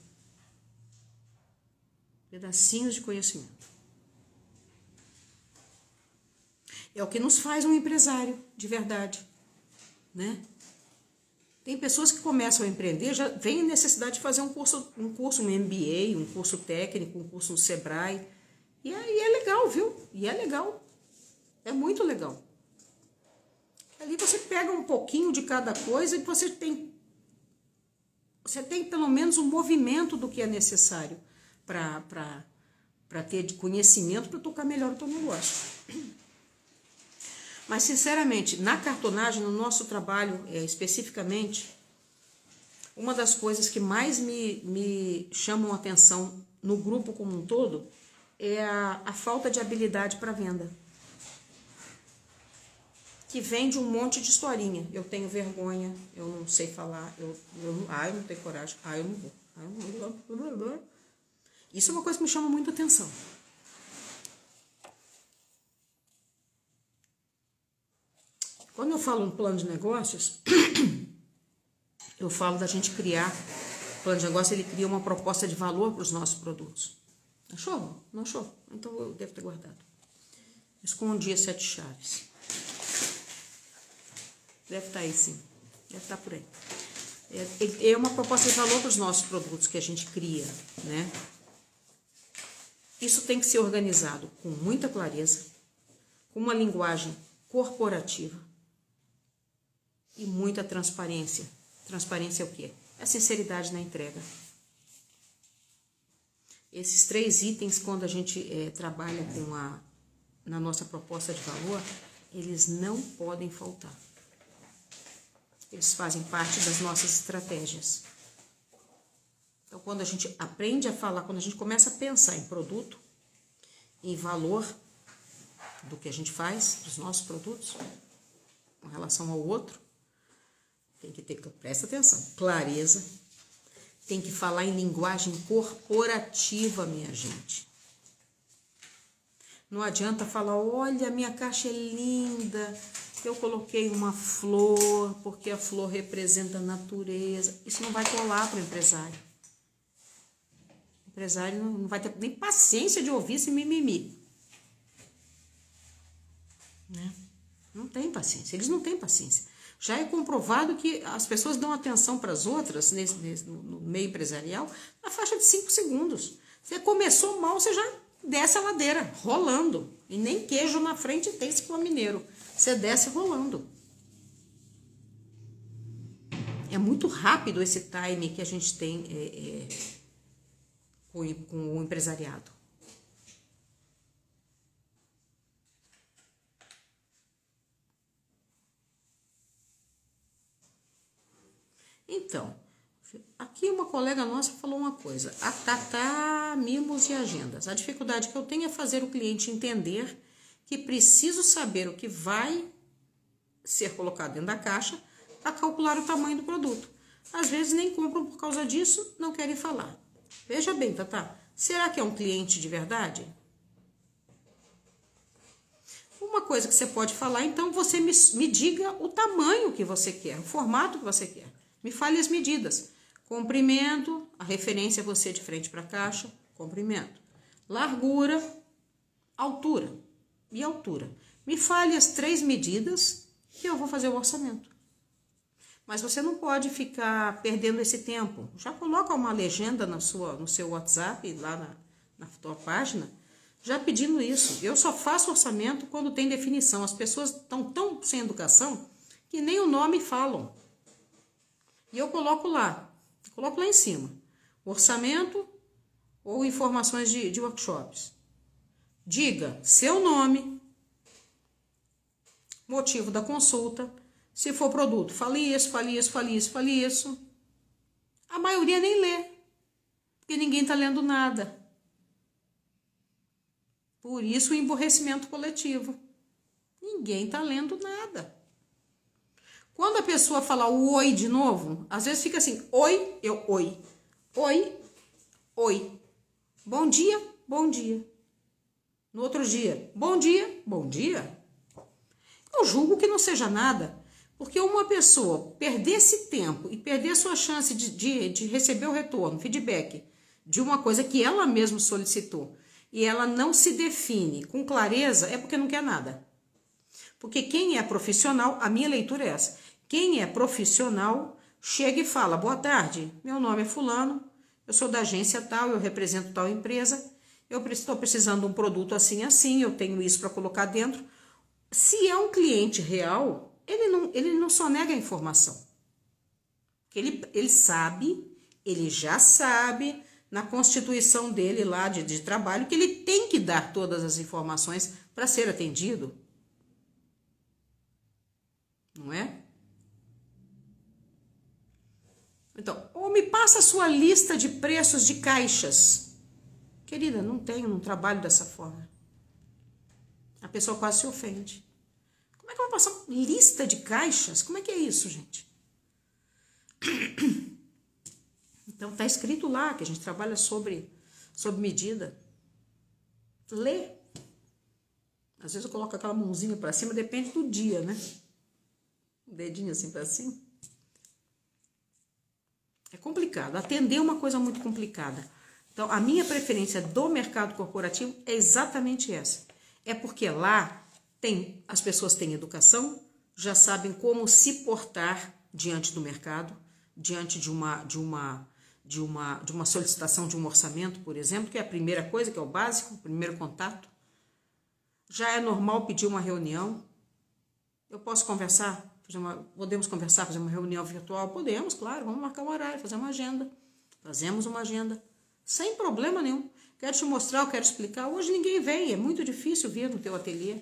Pedacinhos de conhecimento. É o que nos faz um empresário de verdade, né? Tem pessoas que começam a empreender, já vem a necessidade de fazer um curso, um MBA, um curso técnico, um curso no Sebrae. E é legal, viu? E é legal. É muito legal. Ali você pega um pouquinho de cada coisa e você tem pelo menos um movimento do que é necessário para ter de conhecimento para tocar melhor o teu negócio. Mas, sinceramente, na cartonagem, no nosso trabalho especificamente, uma das coisas que mais me chamam a atenção no grupo como um todo é a falta de habilidade para venda. que vende um monte de historinha. Eu tenho vergonha, eu não sei falar, eu não tenho coragem, eu não vou. Isso é uma coisa que me chama muito atenção. Quando eu falo um plano de negócios, eu falo da gente criar. O plano de negócio, ele cria uma proposta de valor para os nossos produtos. Achou? Não achou? Então eu devo ter guardado. Escondi as 7 chaves. Deve estar aí, sim. Deve estar por aí. É uma proposta de valor para os nossos produtos que a gente cria, né? Isso tem que ser organizado com muita clareza, com uma linguagem corporativa e muita transparência. Transparência é o quê? É a sinceridade na entrega. Esses 3 itens, quando a gente trabalha na nossa proposta de valor, eles não podem faltar. Eles fazem parte das nossas estratégias. Então, quando a gente aprende a falar, quando a gente começa a pensar em produto, em valor do que a gente faz, dos nossos produtos, com relação ao outro, tem que ter, presta atenção, clareza, tem que falar em linguagem corporativa, minha gente. Não adianta falar, olha, minha caixa é linda, eu coloquei uma flor, porque a flor representa a natureza. Isso não vai colar para o empresário. O empresário não vai ter nem paciência de ouvir esse mimimi. Né? Não tem paciência, eles não têm paciência. Já é comprovado que as pessoas dão atenção para as outras no meio empresarial na faixa de 5 segundos. Você começou mal, você já desce a ladeira, rolando. E nem queijo na frente tem, se for mineiro. Você desce rolando. É muito rápido esse time que a gente tem com o empresariado. Então, aqui uma colega nossa falou uma coisa, a Tatá, mimos e agendas. A dificuldade que eu tenho é fazer o cliente entender que preciso saber o que vai ser colocado dentro da caixa para calcular o tamanho do produto. Às vezes nem compram por causa disso, não querem falar. Veja bem, Tatá, será que é um cliente de verdade? Uma coisa que você pode falar, então você me diga o tamanho que você quer, o formato que você quer. Me fale as medidas. Comprimento, a referência é você de frente para a caixa, comprimento. Largura, altura e altura. Me fale as 3 medidas que eu vou fazer o orçamento. Mas você não pode ficar perdendo esse tempo. Já coloca uma legenda no seu WhatsApp, lá na tua página, já pedindo isso. Eu só faço orçamento quando tem definição. As pessoas estão tão sem educação que nem o nome falam. E eu coloco lá em cima, orçamento ou informações de workshops. Diga seu nome, motivo da consulta, se for produto, fale isso. A maioria nem lê, porque ninguém está lendo nada. Por isso o emborrecimento coletivo. Ninguém está lendo nada. Quando a pessoa fala o oi de novo, às vezes fica assim, oi, eu oi. Oi, oi. Bom dia, bom dia. No outro dia, bom dia, bom dia. Eu julgo que não seja nada, porque uma pessoa perder esse tempo e perder a sua chance de receber o retorno, feedback, de uma coisa que ela mesma solicitou, e ela não se define com clareza, é porque não quer nada. Porque quem é profissional, a minha leitura é essa, quem é profissional chega e fala, boa tarde, meu nome é fulano, eu sou da agência tal, eu represento tal empresa, eu estou precisando de um produto assim, eu tenho isso para colocar dentro. Se é um cliente real, ele não só nega a informação. Ele sabe, ele já sabe, na constituição dele lá de trabalho, que ele tem que dar todas as informações para ser atendido. Não é? Então, ou me passa a sua lista de preços de caixas. Querida, não trabalho dessa forma. A pessoa quase se ofende. Como é que eu vou passar lista de caixas? Como é que é isso, gente? Então, tá escrito lá que a gente trabalha sob medida. Lê. Às vezes eu coloco aquela mãozinha para cima, depende do dia, né? O dedinho assim para cima. É complicado. Atender é uma coisa muito complicada. Então, a minha preferência do mercado corporativo é exatamente essa. É porque lá as pessoas têm educação, já sabem como se portar diante do mercado, diante de uma solicitação de um orçamento, por exemplo, que é a primeira coisa, que é o básico, o primeiro contato. Já é normal pedir uma reunião. Eu posso conversar? Podemos conversar, fazer uma reunião virtual? Podemos, claro, vamos marcar um horário, fazer uma agenda. Fazemos uma agenda, sem problema nenhum. Quero te mostrar, eu quero explicar. Hoje ninguém vem, é muito difícil vir no teu ateliê.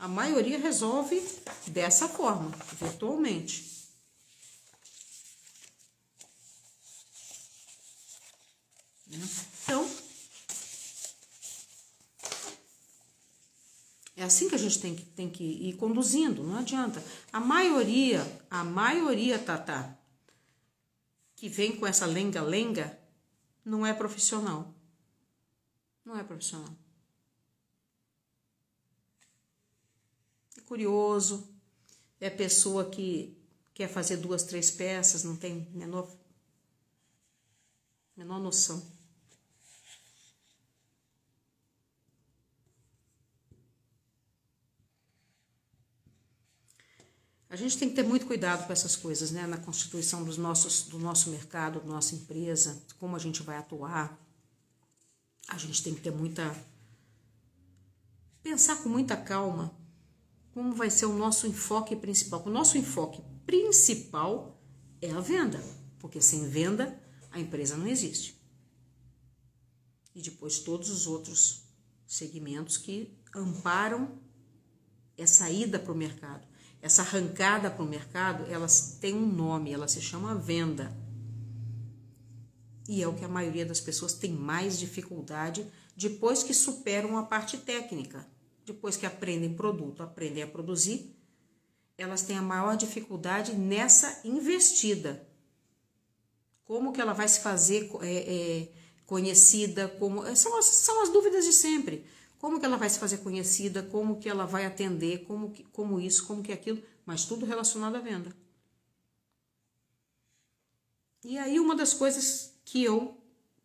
A maioria resolve dessa forma, virtualmente. Então, é assim que a gente tem que ir conduzindo, não adianta. A maioria, Tatá, que vem com essa lenga-lenga, não é profissional. Não é profissional. É curioso, é pessoa que quer fazer 2, 3 peças, não tem menor noção. A gente tem que ter muito cuidado com essas coisas, né? Na constituição do nosso mercado, da nossa empresa, como a gente vai atuar. A gente tem que ter pensar com muita calma como vai ser o nosso enfoque principal. O nosso enfoque principal é a venda, porque sem venda a empresa não existe. E depois todos os outros segmentos que amparam essa ida para o mercado. Essa arrancada para o mercado, elas têm um nome, ela se chama venda. E é o que a maioria das pessoas tem mais dificuldade depois que superam a parte técnica. Depois que aprendem produto, aprendem a produzir, elas têm a maior dificuldade nessa investida. Como que ela vai se fazer conhecida? São as dúvidas de sempre. Como que ela vai se fazer conhecida, como que ela vai atender, como isso, como que aquilo, mas tudo relacionado à venda. E aí uma das coisas que eu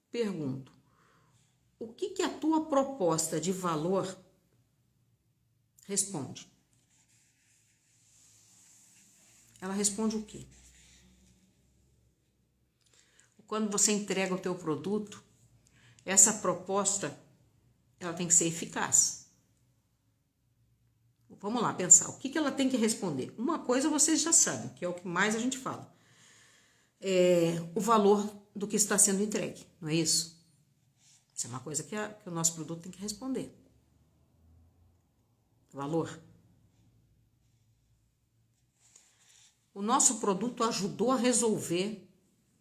pergunto, o que a tua proposta de valor responde? Ela responde o quê? Quando você entrega o teu produto, essa proposta ela tem que ser eficaz. Vamos lá pensar, o que ela tem que responder? Uma coisa vocês já sabem, que é o que mais a gente fala. O valor do que está sendo entregue, não é isso? Isso é uma coisa que o nosso produto tem que responder. Valor. O nosso produto ajudou a resolver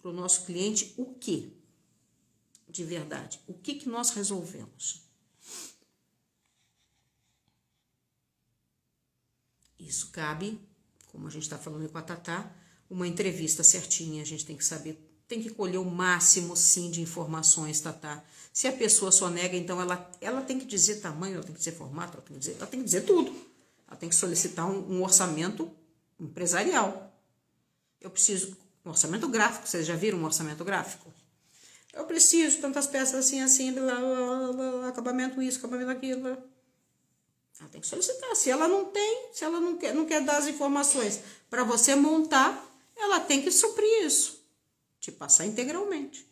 para o nosso cliente o quê? De verdade. O que nós resolvemos? Isso cabe, como a gente está falando com a Tatá, uma entrevista certinha, a gente tem que saber, tem que colher o máximo, sim, de informações, Tatá. Se a pessoa só nega, então ela tem que dizer tamanho, ela tem que dizer formato, ela tem que dizer tudo. Ela tem que solicitar um orçamento empresarial. Eu preciso, um orçamento gráfico, vocês já viram um orçamento gráfico? Eu preciso tantas peças assim, acabamento isso, acabamento aquilo. Ela tem que solicitar. Se ela não tem, se ela não quer dar as informações para você montar, ela tem que suprir isso, te passar integralmente.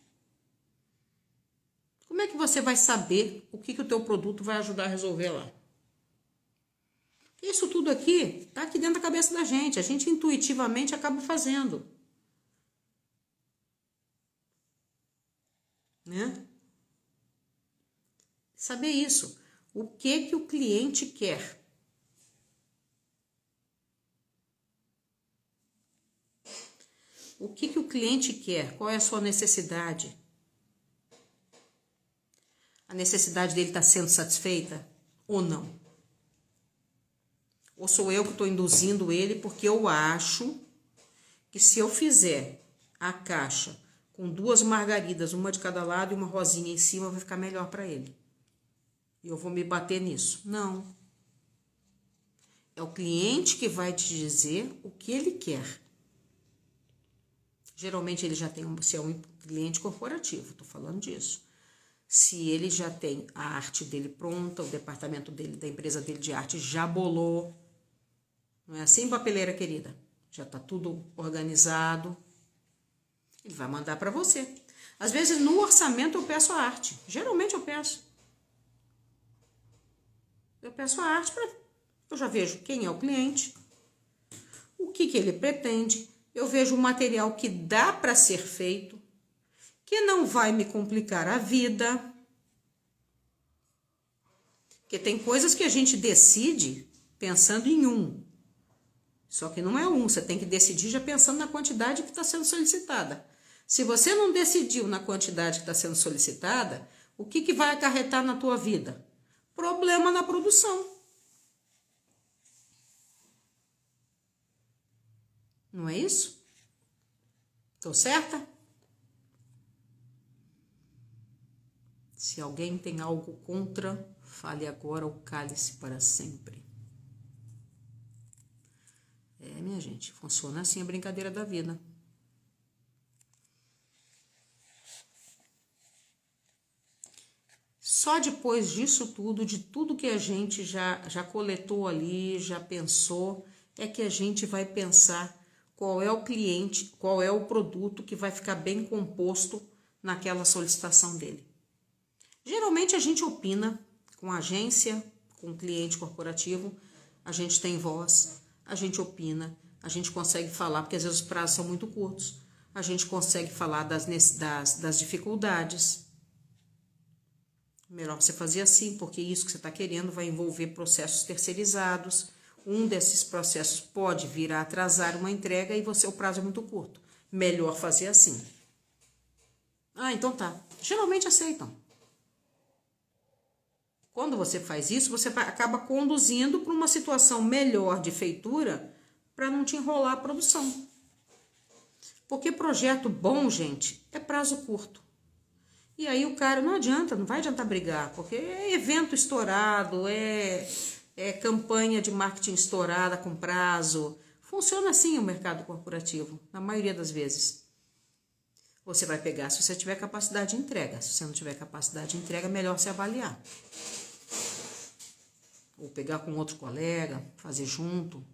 Como é que você vai saber o que o teu produto vai ajudar a resolver lá? Isso tudo aqui está aqui dentro da cabeça da gente. A gente intuitivamente acaba fazendo. Né? Saber isso. O que o cliente quer? O que o cliente quer? Qual é a sua necessidade? A necessidade dele está sendo satisfeita ou não? Ou sou eu que estou induzindo ele porque eu acho que se eu fizer a caixa com 2 margaridas, uma de cada lado e uma rosinha em cima, vai ficar melhor para ele. E eu vou me bater nisso. Não. É o cliente que vai te dizer o que ele quer. Geralmente ele já tem, se é um cliente corporativo, estou falando disso. Se ele já tem a arte dele pronta, o departamento dele, da empresa dele de arte já bolou. Não é assim, papeleira querida? Já está tudo organizado. Ele vai mandar para você. Às vezes no orçamento eu peço a arte. Geralmente eu peço. Eu peço a arte para... Eu já vejo quem é o cliente, o que ele pretende. Eu vejo o material que dá para ser feito, que não vai me complicar a vida. Porque tem coisas que a gente decide pensando em um. Só que não é um, você tem que decidir já pensando na quantidade que está sendo solicitada. Se você não decidiu na quantidade que está sendo solicitada, o que vai acarretar na tua vida? Problema na produção. Não é isso? Tô certa? Se alguém tem algo contra, fale agora ou cale-se para sempre. Minha gente, funciona assim a brincadeira da vida. Só depois disso tudo, de tudo que a gente já coletou ali, já pensou, é que a gente vai pensar qual é o cliente, qual é o produto que vai ficar bem composto naquela solicitação dele. Geralmente a gente opina com a agência, com o cliente corporativo, a gente tem voz, a gente opina, a gente consegue falar, porque às vezes os prazos são muito curtos, a gente consegue falar das dificuldades. Melhor você fazer assim, porque isso que você está querendo vai envolver processos terceirizados. Um desses processos pode vir a atrasar uma entrega e o prazo é muito curto. Melhor fazer assim. Ah, então tá. Geralmente aceitam. Quando você faz isso, você acaba conduzindo para uma situação melhor de feitura para não te enrolar a produção. Porque projeto bom, gente, é prazo curto. E aí o cara não adianta, não vai adiantar brigar, porque é evento estourado, é campanha de marketing estourada com prazo. Funciona assim o mercado corporativo, na maioria das vezes. Você vai pegar se você tiver capacidade de entrega. Se você não tiver capacidade de entrega, é melhor se avaliar. Ou pegar com outro colega, fazer junto.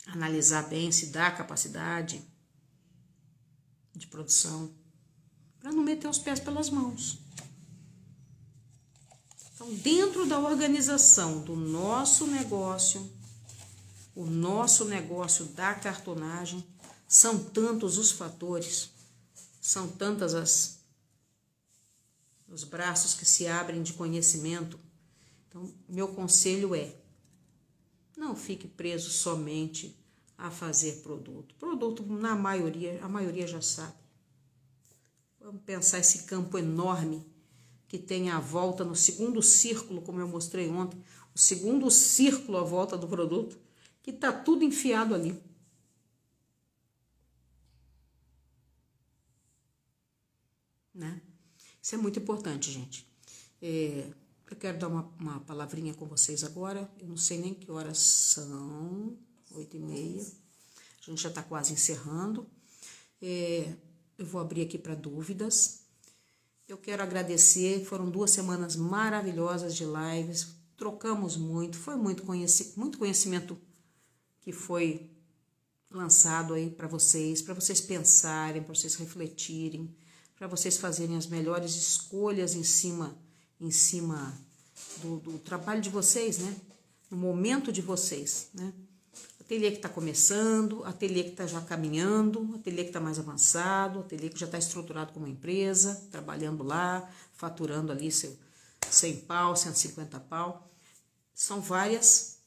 Analisar bem se dá capacidade de produção. Para não meter os pés pelas mãos. Então, dentro da organização do nosso negócio, o nosso negócio da cartonagem, são tantos os fatores, são tantas os braços que se abrem de conhecimento. Então, meu conselho é, não fique preso somente a fazer produto. Produto, a maioria já sabe. Vamos pensar esse campo enorme que tem a volta no segundo círculo, como eu mostrei ontem, o segundo círculo à volta do produto, que está tudo enfiado ali. Né? Isso é muito importante, gente. Eu quero dar uma palavrinha com vocês agora. Eu não sei nem que horas são, 8h30. A gente já está quase encerrando. Eu vou abrir aqui para dúvidas. Eu quero agradecer, foram 2 semanas maravilhosas de lives, trocamos muito, foi muito conhecimento que foi lançado aí para vocês pensarem, para vocês refletirem, para vocês fazerem as melhores escolhas em cima do trabalho de vocês, né? No momento de vocês, né? Ateliê que está começando, ateliê que está já caminhando, ateliê que está mais avançado, ateliê que já está estruturado como empresa, trabalhando lá, faturando ali seu 100 pau, 150 pau. São vários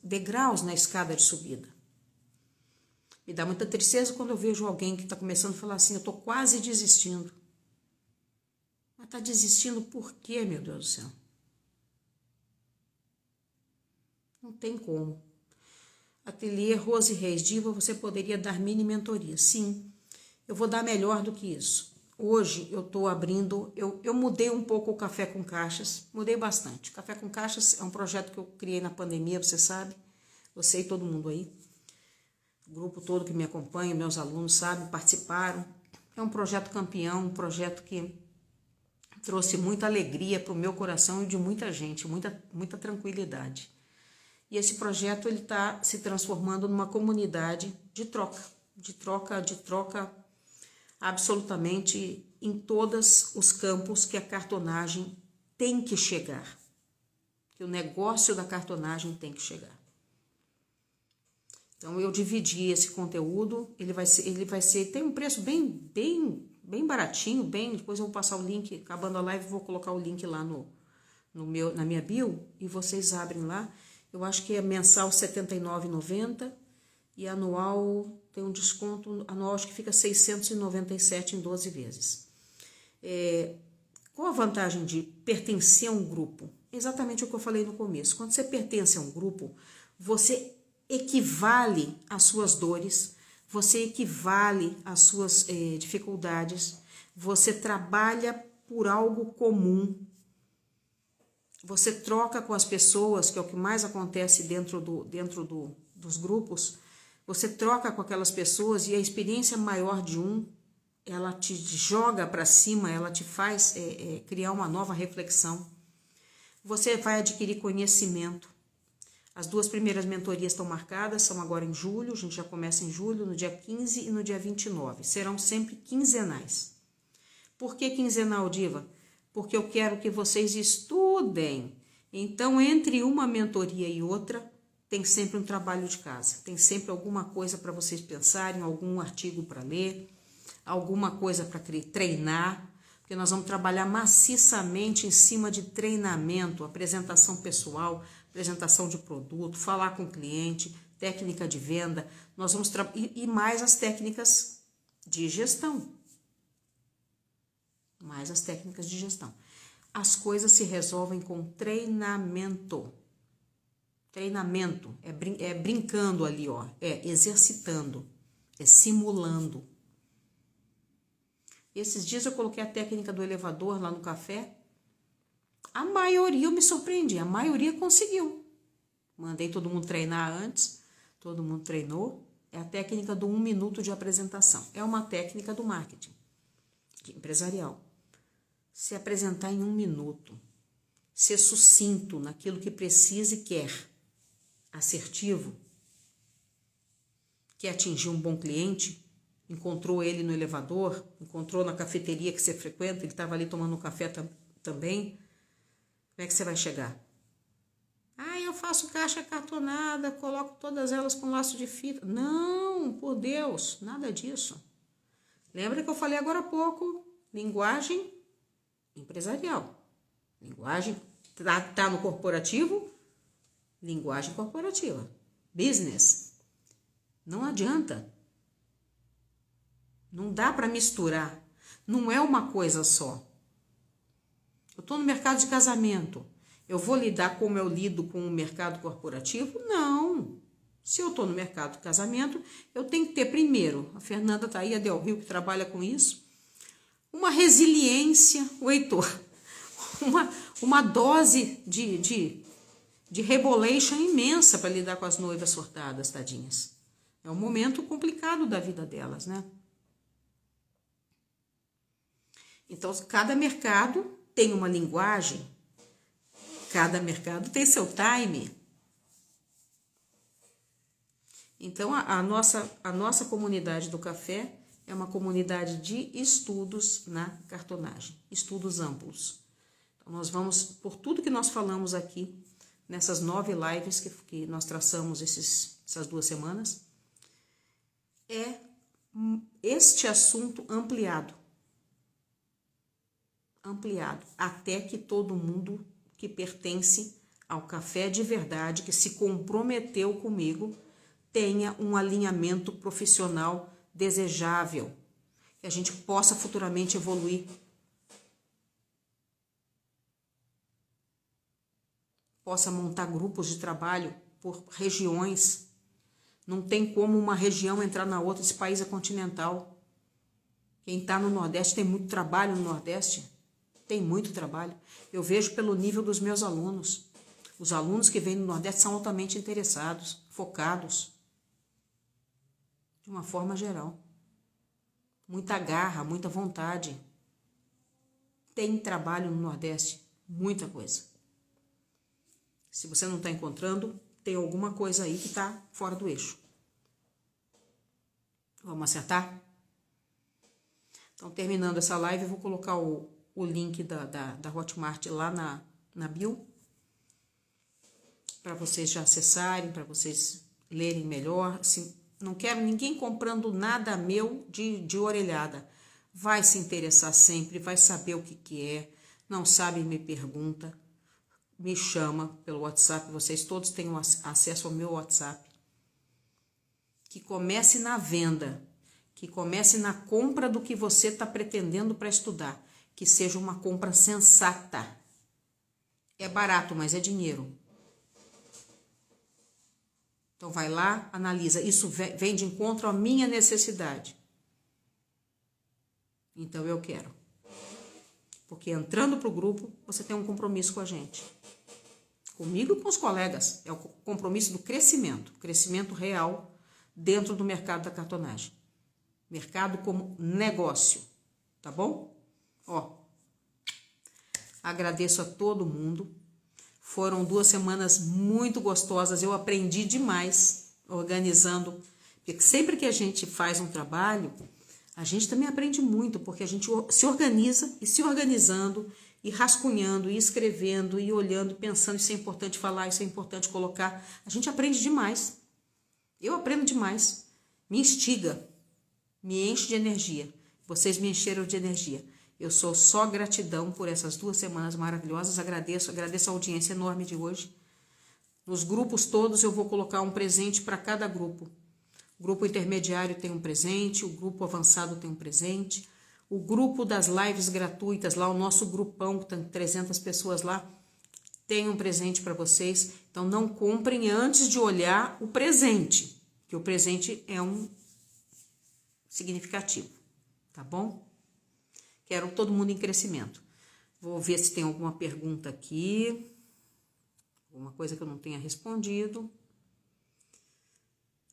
degraus na escada de subida. Me dá muita tristeza quando eu vejo alguém que está começando a falar assim, eu estou quase desistindo. Mas está desistindo por quê, meu Deus do céu? Não tem como. Ateliê Rose Reis Diva, você poderia dar mini mentoria. Sim, eu vou dar melhor do que isso. Hoje eu estou abrindo, eu mudei um pouco o Café com Caixas, mudei bastante. Café com Caixas é um projeto que eu criei na pandemia, você sabe, você e todo mundo aí. O grupo todo que me acompanha, meus alunos, sabe, participaram. É um projeto campeão, um projeto que trouxe muita alegria para o meu coração e de muita gente, muita tranquilidade. E esse projeto ele está se transformando numa comunidade de troca absolutamente em todos os campos que a cartonagem tem que chegar, que o negócio da cartonagem tem que chegar. Então eu dividi esse conteúdo, ele vai ser tem um preço bem baratinho, depois eu vou passar o link, acabando a live, vou colocar o link lá na minha bio e vocês abrem lá. Eu acho que é mensal R$ 79,90 e anual tem um desconto, anual acho que fica R$ 697 em 12 vezes. Qual a vantagem de pertencer a um grupo? Exatamente o que eu falei no começo. Quando você pertence a um grupo, você equivale às suas dores, você equivale às suas dificuldades, você trabalha por algo comum, você troca com as pessoas, que é o que mais acontece dentro dos grupos, você troca com aquelas pessoas e a experiência maior de ela te joga para cima, ela te faz criar uma nova reflexão. Você vai adquirir conhecimento. As 2 primeiras mentorias estão marcadas, são agora em julho, a gente já começa em julho, no dia 15 e no dia 29. Serão sempre quinzenais. Por que quinzenal, Diva? Porque eu quero que vocês estudem. Então, entre uma mentoria e outra, tem sempre um trabalho de casa. Tem sempre alguma coisa para vocês pensarem, algum artigo para ler, alguma coisa para treinar, porque nós vamos trabalhar maciçamente em cima de treinamento, apresentação pessoal, apresentação de produto, falar com o cliente, técnica de venda, nós vamos e mais as técnicas de gestão. Mais as técnicas de gestão. As coisas se resolvem com treinamento. Treinamento é brincando ali, ó, é exercitando, é simulando. Esses dias eu coloquei a técnica do elevador lá no café. A maioria, eu me surpreendi, a maioria conseguiu. Mandei todo mundo treinar antes, todo mundo treinou. É a técnica do 1 minuto de apresentação. É uma técnica do marketing empresarial. Se apresentar em 1 minuto, ser sucinto naquilo que precisa e quer, assertivo, quer atingir um bom cliente, encontrou ele no elevador, encontrou na cafeteria que você frequenta, ele estava ali tomando um café também, como é que você vai chegar? Eu faço caixa cartonada, coloco todas elas com laço de fita. Não, por Deus, nada disso. Lembra que eu falei agora há pouco, linguagem empresarial. Linguagem, tá no corporativo, linguagem corporativa. Business. Não adianta. Não dá para misturar. Não é uma coisa só. Eu estou no mercado de casamento. Eu vou lidar como eu lido com o mercado corporativo? Não. Se eu estou no mercado de casamento, eu tenho que ter primeiro, a Fernanda está aí, a Del Rio, que trabalha com isso, uma resiliência, o Heitor, uma dose de rebolation imensa para lidar com as noivas surtadas, tadinhas. É um momento complicado da vida delas, né? Então, cada mercado tem uma linguagem, cada mercado tem seu time. Então, a nossa comunidade do café é uma comunidade de estudos na cartonagem, estudos amplos. Então, nós vamos, por tudo que nós falamos aqui, nessas 9 lives que nós traçamos essas 2 semanas, é este assunto ampliado, até que todo mundo que pertence ao café de verdade, que se comprometeu comigo, tenha um alinhamento profissional desejável, que a gente possa futuramente evoluir. Possa montar grupos de trabalho por regiões. Não tem como uma região entrar na outra, esse país é continental. Quem está no Nordeste tem muito trabalho no Nordeste, tem muito trabalho. Eu vejo pelo nível dos meus alunos. Os alunos que vêm do Nordeste são altamente interessados, focados, de uma forma geral. Muita garra, muita vontade. Tem trabalho no Nordeste, muita coisa. Se você não está encontrando, tem alguma coisa aí que está fora do eixo. Vamos acertar? Então, terminando essa live, eu vou colocar o link da Hotmart lá na bio, para vocês já acessarem, para vocês lerem melhor. Assim, não quero ninguém comprando nada meu de orelhada. Vai se interessar sempre, vai saber o que é. Não sabe, me pergunta, me chama pelo WhatsApp. Vocês todos têm acesso ao meu WhatsApp. Que comece na venda, que comece na compra do que você está pretendendo para estudar. Que seja uma compra sensata. É barato, mas é dinheiro. Então vai lá, analisa. Isso vem de encontro à minha necessidade. Então eu quero. Porque entrando para o grupo, você tem um compromisso com a gente. Comigo e com os colegas. É o compromisso do crescimento. Crescimento real dentro do mercado da cartonagem. Mercado como negócio. Tá bom? Ó. Agradeço a todo mundo. Foram 2 semanas muito gostosas. Eu aprendi demais organizando. Porque sempre que a gente faz um trabalho, a gente também aprende muito, porque a gente se organiza e se organizando, e rascunhando, e escrevendo, e olhando, pensando, isso é importante falar, isso é importante colocar. A gente aprende demais. Eu aprendo demais. Me instiga, me enche de energia. Vocês me encheram de energia. Eu sou só gratidão por essas 2 semanas maravilhosas. Agradeço a audiência enorme de hoje. Nos grupos todos eu vou colocar um presente para cada grupo. O grupo intermediário tem um presente, o grupo avançado tem um presente. O grupo das lives gratuitas, lá o nosso grupão, que tem 300 pessoas lá, tem um presente para vocês. Então não comprem antes de olhar o presente, que o presente é um significativo, tá bom? Quero todo mundo em crescimento. Vou ver se tem alguma pergunta aqui. Alguma coisa que eu não tenha respondido.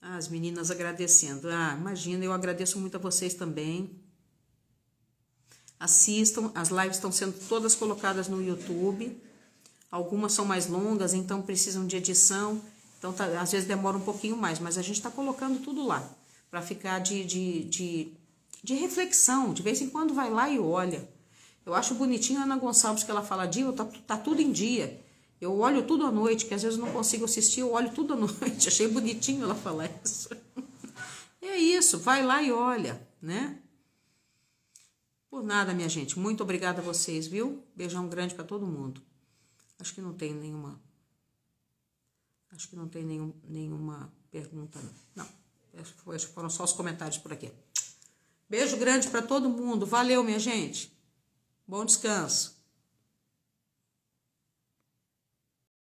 As meninas agradecendo. Imagina, eu agradeço muito a vocês também. Assistam, as lives estão sendo todas colocadas no YouTube. Algumas são mais longas, então precisam de edição. Então, às vezes demora um pouquinho mais, mas a gente está colocando tudo lá. Para ficar de reflexão. De vez em quando vai lá e olha. Eu acho bonitinho a Ana Gonçalves que ela fala, Diva, tá tudo em dia. Eu olho tudo à noite, que às vezes não consigo assistir, eu olho tudo à noite. Achei bonitinho ela falar isso. É isso, vai lá e olha, né? Por nada, minha gente. Muito obrigada a vocês, viu? Beijão grande para todo mundo. Acho que não tem nenhuma pergunta, não. Foram só os comentários por aqui. Beijo grande para todo mundo. Valeu, minha gente. Bom descanso.